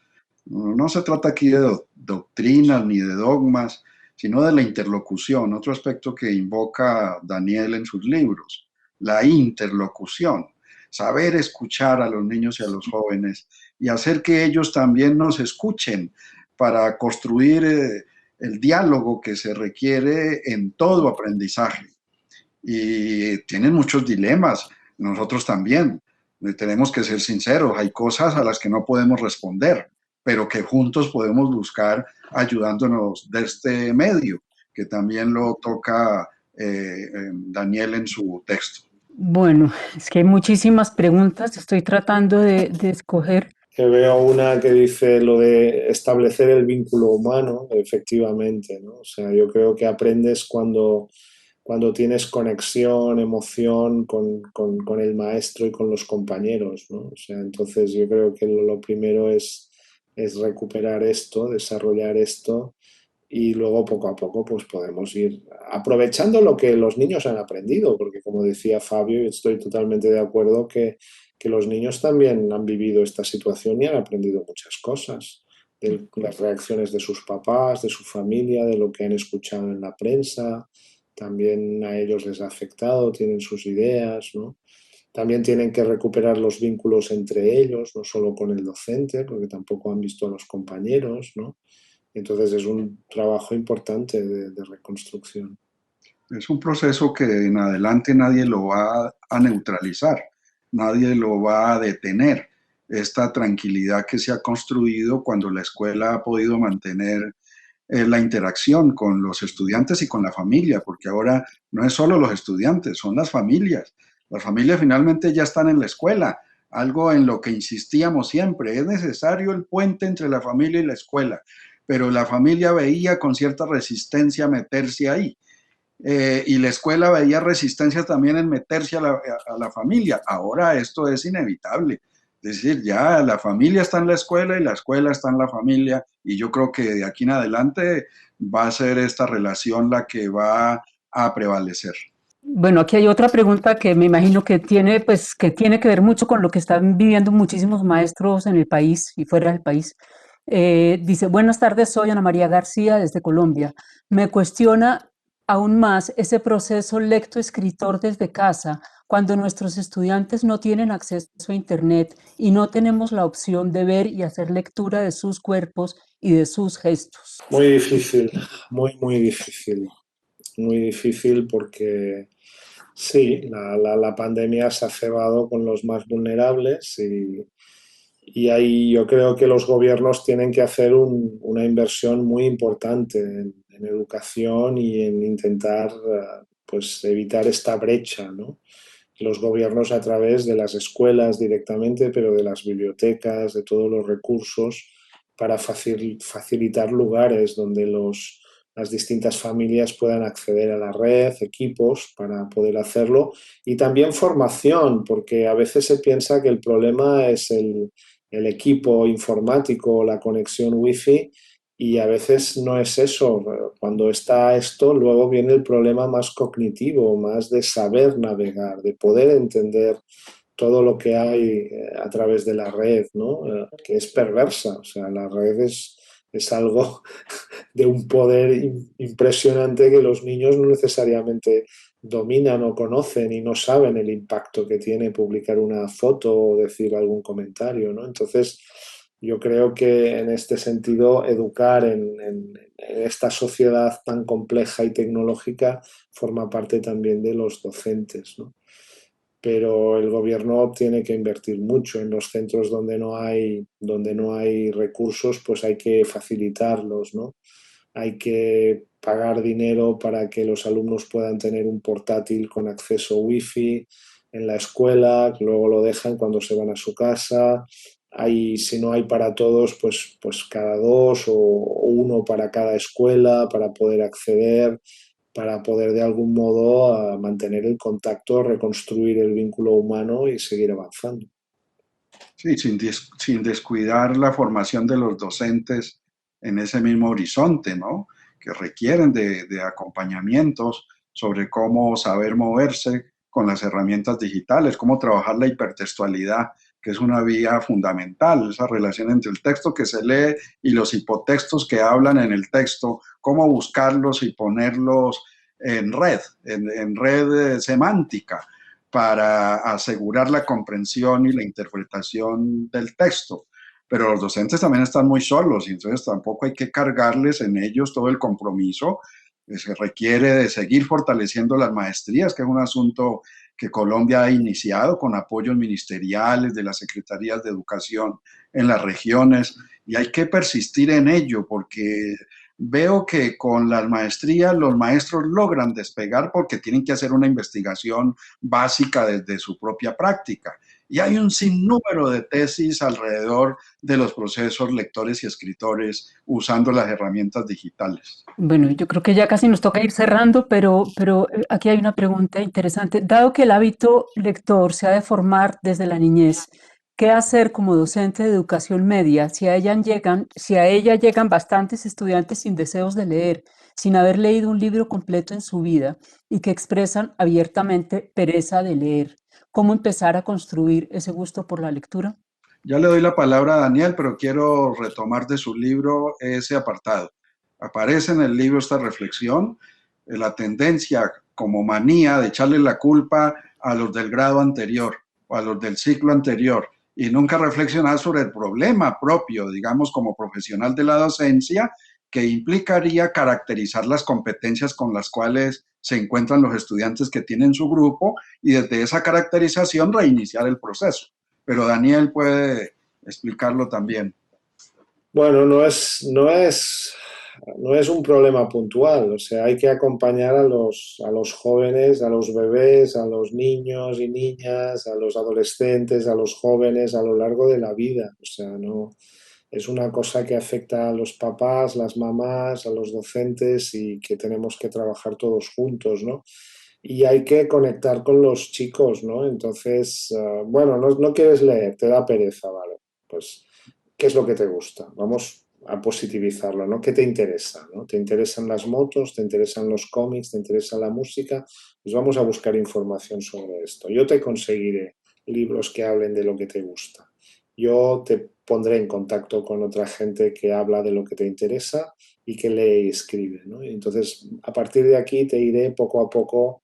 No se trata aquí de doctrinas ni de dogmas, sino de la interlocución, otro aspecto que invoca Daniel en sus libros, la interlocución, saber escuchar a los niños y a los jóvenes y hacer que ellos también nos escuchen para construir el diálogo que se requiere en todo aprendizaje. Y tienen muchos dilemas, nosotros también. Tenemos que ser sinceros, hay cosas a las que no podemos responder, pero que juntos podemos buscar ayudándonos de este medio, que también lo toca Daniel en su texto. Bueno, es que hay muchísimas preguntas, estoy tratando de escoger. Que veo una que dice lo de establecer el vínculo humano, efectivamente, ¿no? O sea, yo creo que aprendes cuando tienes conexión, emoción con el maestro y con los compañeros, ¿no? O sea, entonces yo creo que lo primero es recuperar esto, desarrollar esto y luego poco a poco pues podemos ir aprovechando lo que los niños han aprendido, porque como decía Fabio, y estoy totalmente de acuerdo que los niños también han vivido esta situación y han aprendido muchas cosas, de las reacciones de sus papás, de su familia, de lo que han escuchado en la prensa, también a ellos les ha afectado, tienen sus ideas, ¿no? También tienen que recuperar los vínculos entre ellos, no solo con el docente, porque tampoco han visto a los compañeros, ¿no? Entonces es un trabajo importante de reconstrucción. Es un proceso que en adelante nadie lo va a neutralizar, nadie lo va a detener. Esta tranquilidad que se ha construido cuando la escuela ha podido mantener la interacción con los estudiantes y con la familia, porque ahora no es solo los estudiantes, son las familias. Las familias finalmente ya están en la escuela, algo en lo que insistíamos siempre. Es necesario el puente entre la familia y la escuela, pero la familia veía con cierta resistencia meterse ahí. Y la escuela veía resistencia también en meterse a la familia. Ahora esto es inevitable. Es decir, ya la familia está en la escuela y la escuela está en la familia y yo creo que de aquí en adelante va a ser esta relación la que va a prevalecer. Bueno, aquí hay otra pregunta que me imagino que tiene, pues, que tiene que ver mucho con lo que están viviendo muchísimos maestros en el país y fuera del país. Dice, buenas tardes, soy Ana María García desde Colombia. Me cuestiona aún más ese proceso lectoescritor desde casa, cuando nuestros estudiantes no tienen acceso a Internet y no tenemos la opción de ver y hacer lectura de sus cuerpos y de sus gestos. Muy difícil, muy difícil. Muy difícil porque sí, la pandemia se ha cebado con los más vulnerables y ahí yo creo que los gobiernos tienen que hacer una inversión muy importante en educación y en intentar pues evitar esta brecha, ¿no? Los gobiernos a través de las escuelas directamente, pero de las bibliotecas, de todos los recursos, para facilitar lugares donde las distintas familias puedan acceder a la red, equipos para poder hacerlo y también formación, porque a veces se piensa que el problema es el equipo informático, la conexión wifi y a veces no es eso. Cuando está esto, luego viene el problema más cognitivo, más de saber navegar, de poder entender todo lo que hay a través de la red, ¿no? Que es perversa. O sea, la red es algo de un poder impresionante que los niños no necesariamente dominan o conocen y no saben el impacto que tiene publicar una foto o decir algún comentario, ¿no? Entonces, yo creo que en este sentido, educar en esta sociedad tan compleja y tecnológica forma parte también de los docentes, ¿no? Pero el gobierno tiene que invertir mucho en los centros donde no hay recursos, pues hay que facilitarlos, ¿no? Hay que pagar dinero para que los alumnos puedan tener un portátil con acceso wifi en la escuela, que luego lo dejan cuando se van a su casa. Si no hay para todos, pues cada dos o uno para cada escuela para poder acceder, para poder de algún modo mantener el contacto, reconstruir el vínculo humano y seguir avanzando. Sí, sin descuidar la formación de los docentes en ese mismo horizonte, ¿no? Que requieren de acompañamientos sobre cómo saber moverse con las herramientas digitales, cómo trabajar la hipertextualidad que es una vía fundamental, esa relación entre el texto que se lee y los hipotextos que hablan en el texto, cómo buscarlos y ponerlos en red semántica para asegurar la comprensión y la interpretación del texto. Pero los docentes también están muy solos y entonces tampoco hay que cargarles en ellos todo el compromiso. Se requiere de seguir fortaleciendo las maestrías, que es un asunto que Colombia ha iniciado con apoyos ministeriales de las secretarías de educación en las regiones, y hay que persistir en ello porque veo que con las maestrías los maestros logran despegar porque tienen que hacer una investigación básica desde su propia práctica. Y hay un sinnúmero de tesis alrededor de los procesos lectores y escritores usando las herramientas digitales. Bueno, yo creo que ya casi nos toca ir cerrando, pero aquí hay una pregunta interesante. Dado que el hábito lector se ha de formar desde la niñez, ¿qué hacer como docente de educación media si a ella llegan bastantes estudiantes sin deseos de leer, sin haber leído un libro completo en su vida y que expresan abiertamente pereza de leer? ¿Cómo empezar a construir ese gusto por la lectura? Ya le doy la palabra a Daniel, pero quiero retomar de su libro ese apartado. Aparece en el libro esta reflexión, la tendencia como manía de echarle la culpa a los del grado anterior o a los del ciclo anterior y nunca reflexionar sobre el problema propio, digamos, como profesional de la docencia, que implicaría caracterizar las competencias con las cuales se encuentran los estudiantes que tienen su grupo y desde esa caracterización reiniciar el proceso. Pero Daniel puede explicarlo también. Bueno, no es un problema puntual, o sea, hay que acompañar a los jóvenes, a los bebés, a los niños y niñas, a los adolescentes, a los jóvenes a lo largo de la vida. O sea, no es una cosa que afecta a los papás, las mamás, a los docentes y que tenemos que trabajar todos juntos, ¿no? Y hay que conectar con los chicos, ¿no? Entonces, bueno, no quieres leer, te da pereza, ¿vale? Pues, ¿qué es lo que te gusta? Vamos a positivizarlo, ¿no? ¿Qué te interesa? ¿No? ¿Te interesan las motos? ¿Te interesan los cómics? ¿Te interesa la música? Pues vamos a buscar información sobre esto. Yo te conseguiré libros que hablen de lo que te gusta. Yo te pondré en contacto con otra gente que habla de lo que te interesa y que lee y escribe, ¿no? Y entonces, a partir de aquí te iré poco a poco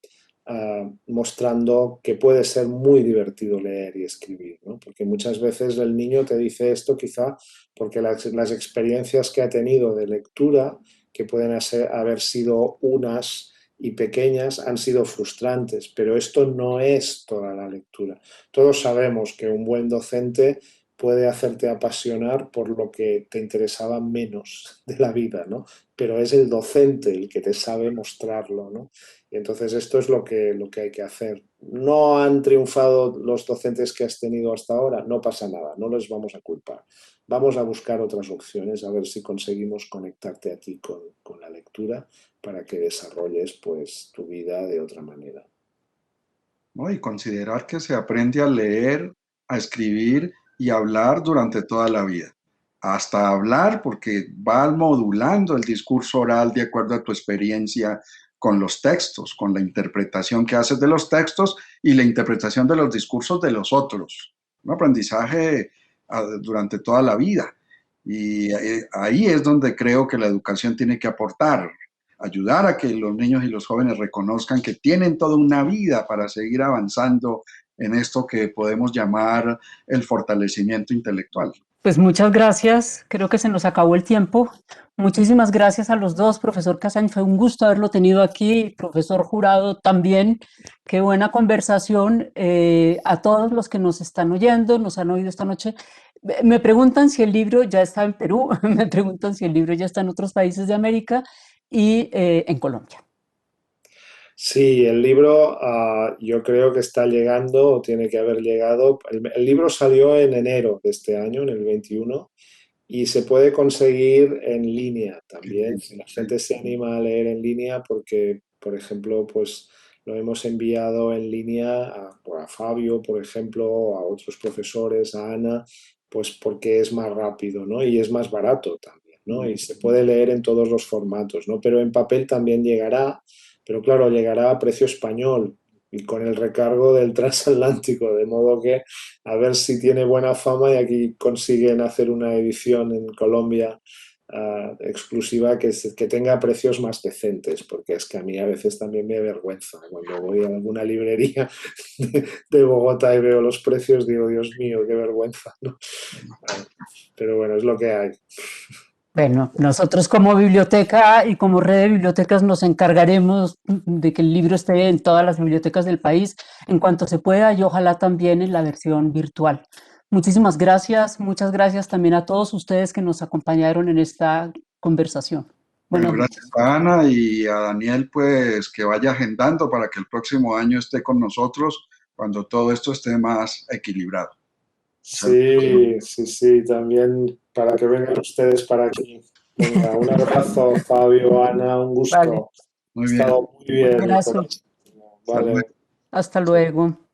mostrando que puede ser muy divertido leer y escribir, ¿no? Porque muchas veces el niño te dice esto quizá porque las experiencias que ha tenido de lectura, que pueden haber sido unas y pequeñas, han sido frustrantes, pero esto no es toda la lectura. Todos sabemos que un buen docente puede hacerte apasionar por lo que te interesaba menos de la vida, ¿no? Pero es el docente el que te sabe mostrarlo, ¿no? Y entonces esto es lo que hay que hacer. ¿No han triunfado los docentes que has tenido hasta ahora? No pasa nada, no les vamos a culpar. Vamos a buscar otras opciones, a ver si conseguimos conectarte a ti con la lectura para que desarrolles pues tu vida de otra manera. ¿No? Y considerar que se aprende a leer, a escribir y a hablar durante toda la vida. Hasta hablar, porque va modulando el discurso oral de acuerdo a tu experiencia con los textos, con la interpretación que haces de los textos y la interpretación de los discursos de los otros. Un aprendizaje durante toda la vida. Y ahí es donde creo que la educación tiene que aportar, ayudar a que los niños y los jóvenes reconozcan que tienen toda una vida para seguir avanzando en esto que podemos llamar el fortalecimiento intelectual. Pues muchas gracias, creo que se nos acabó el tiempo. Muchísimas gracias a los dos, profesor Casañ, fue un gusto haberlo tenido aquí, profesor Jurado también, qué buena conversación. A todos los que nos están oyendo, nos han oído esta noche, me preguntan si el libro ya está en Perú, me preguntan si el libro ya está en otros países de América y en Colombia. Sí, el libro yo creo que está llegando o tiene que haber llegado. El libro salió en enero de este año, en el 21, y se puede conseguir en línea también. Si la gente se anima a leer en línea porque, por ejemplo, pues lo hemos enviado en línea a Fabio, por ejemplo, o a otros profesores, a Ana, pues porque es más rápido, ¿no? Y es más barato también, ¿no? Y se puede leer en todos los formatos, ¿no? Pero en papel también llegará, pero claro, llegará a precio español. y con el recargo del transatlántico, de modo que a ver si tiene buena fama y aquí consiguen hacer una edición en Colombia exclusiva que tenga precios más decentes, porque es que a mí a veces también me avergüenza cuando voy a alguna librería de Bogotá y veo los precios, digo, Dios mío, qué vergüenza, ¿no? Pero bueno, es lo que hay. Bueno, nosotros como biblioteca y como red de bibliotecas nos encargaremos de que el libro esté en todas las bibliotecas del país en cuanto se pueda y ojalá también en la versión virtual. Muchísimas gracias, muchas gracias también a todos ustedes que nos acompañaron en esta conversación. Bueno, Buenas gracias noches. a Ana y a Daniel, pues que vaya agendando para que el próximo año esté con nosotros cuando todo esto esté más equilibrado. Sí, sí, sí, también para que vengan ustedes para aquí. Venga, un abrazo, Fabio, Ana, un Vale, gusto. Ha Muy bien. estado muy un bien. abrazo. Vale. Hasta luego.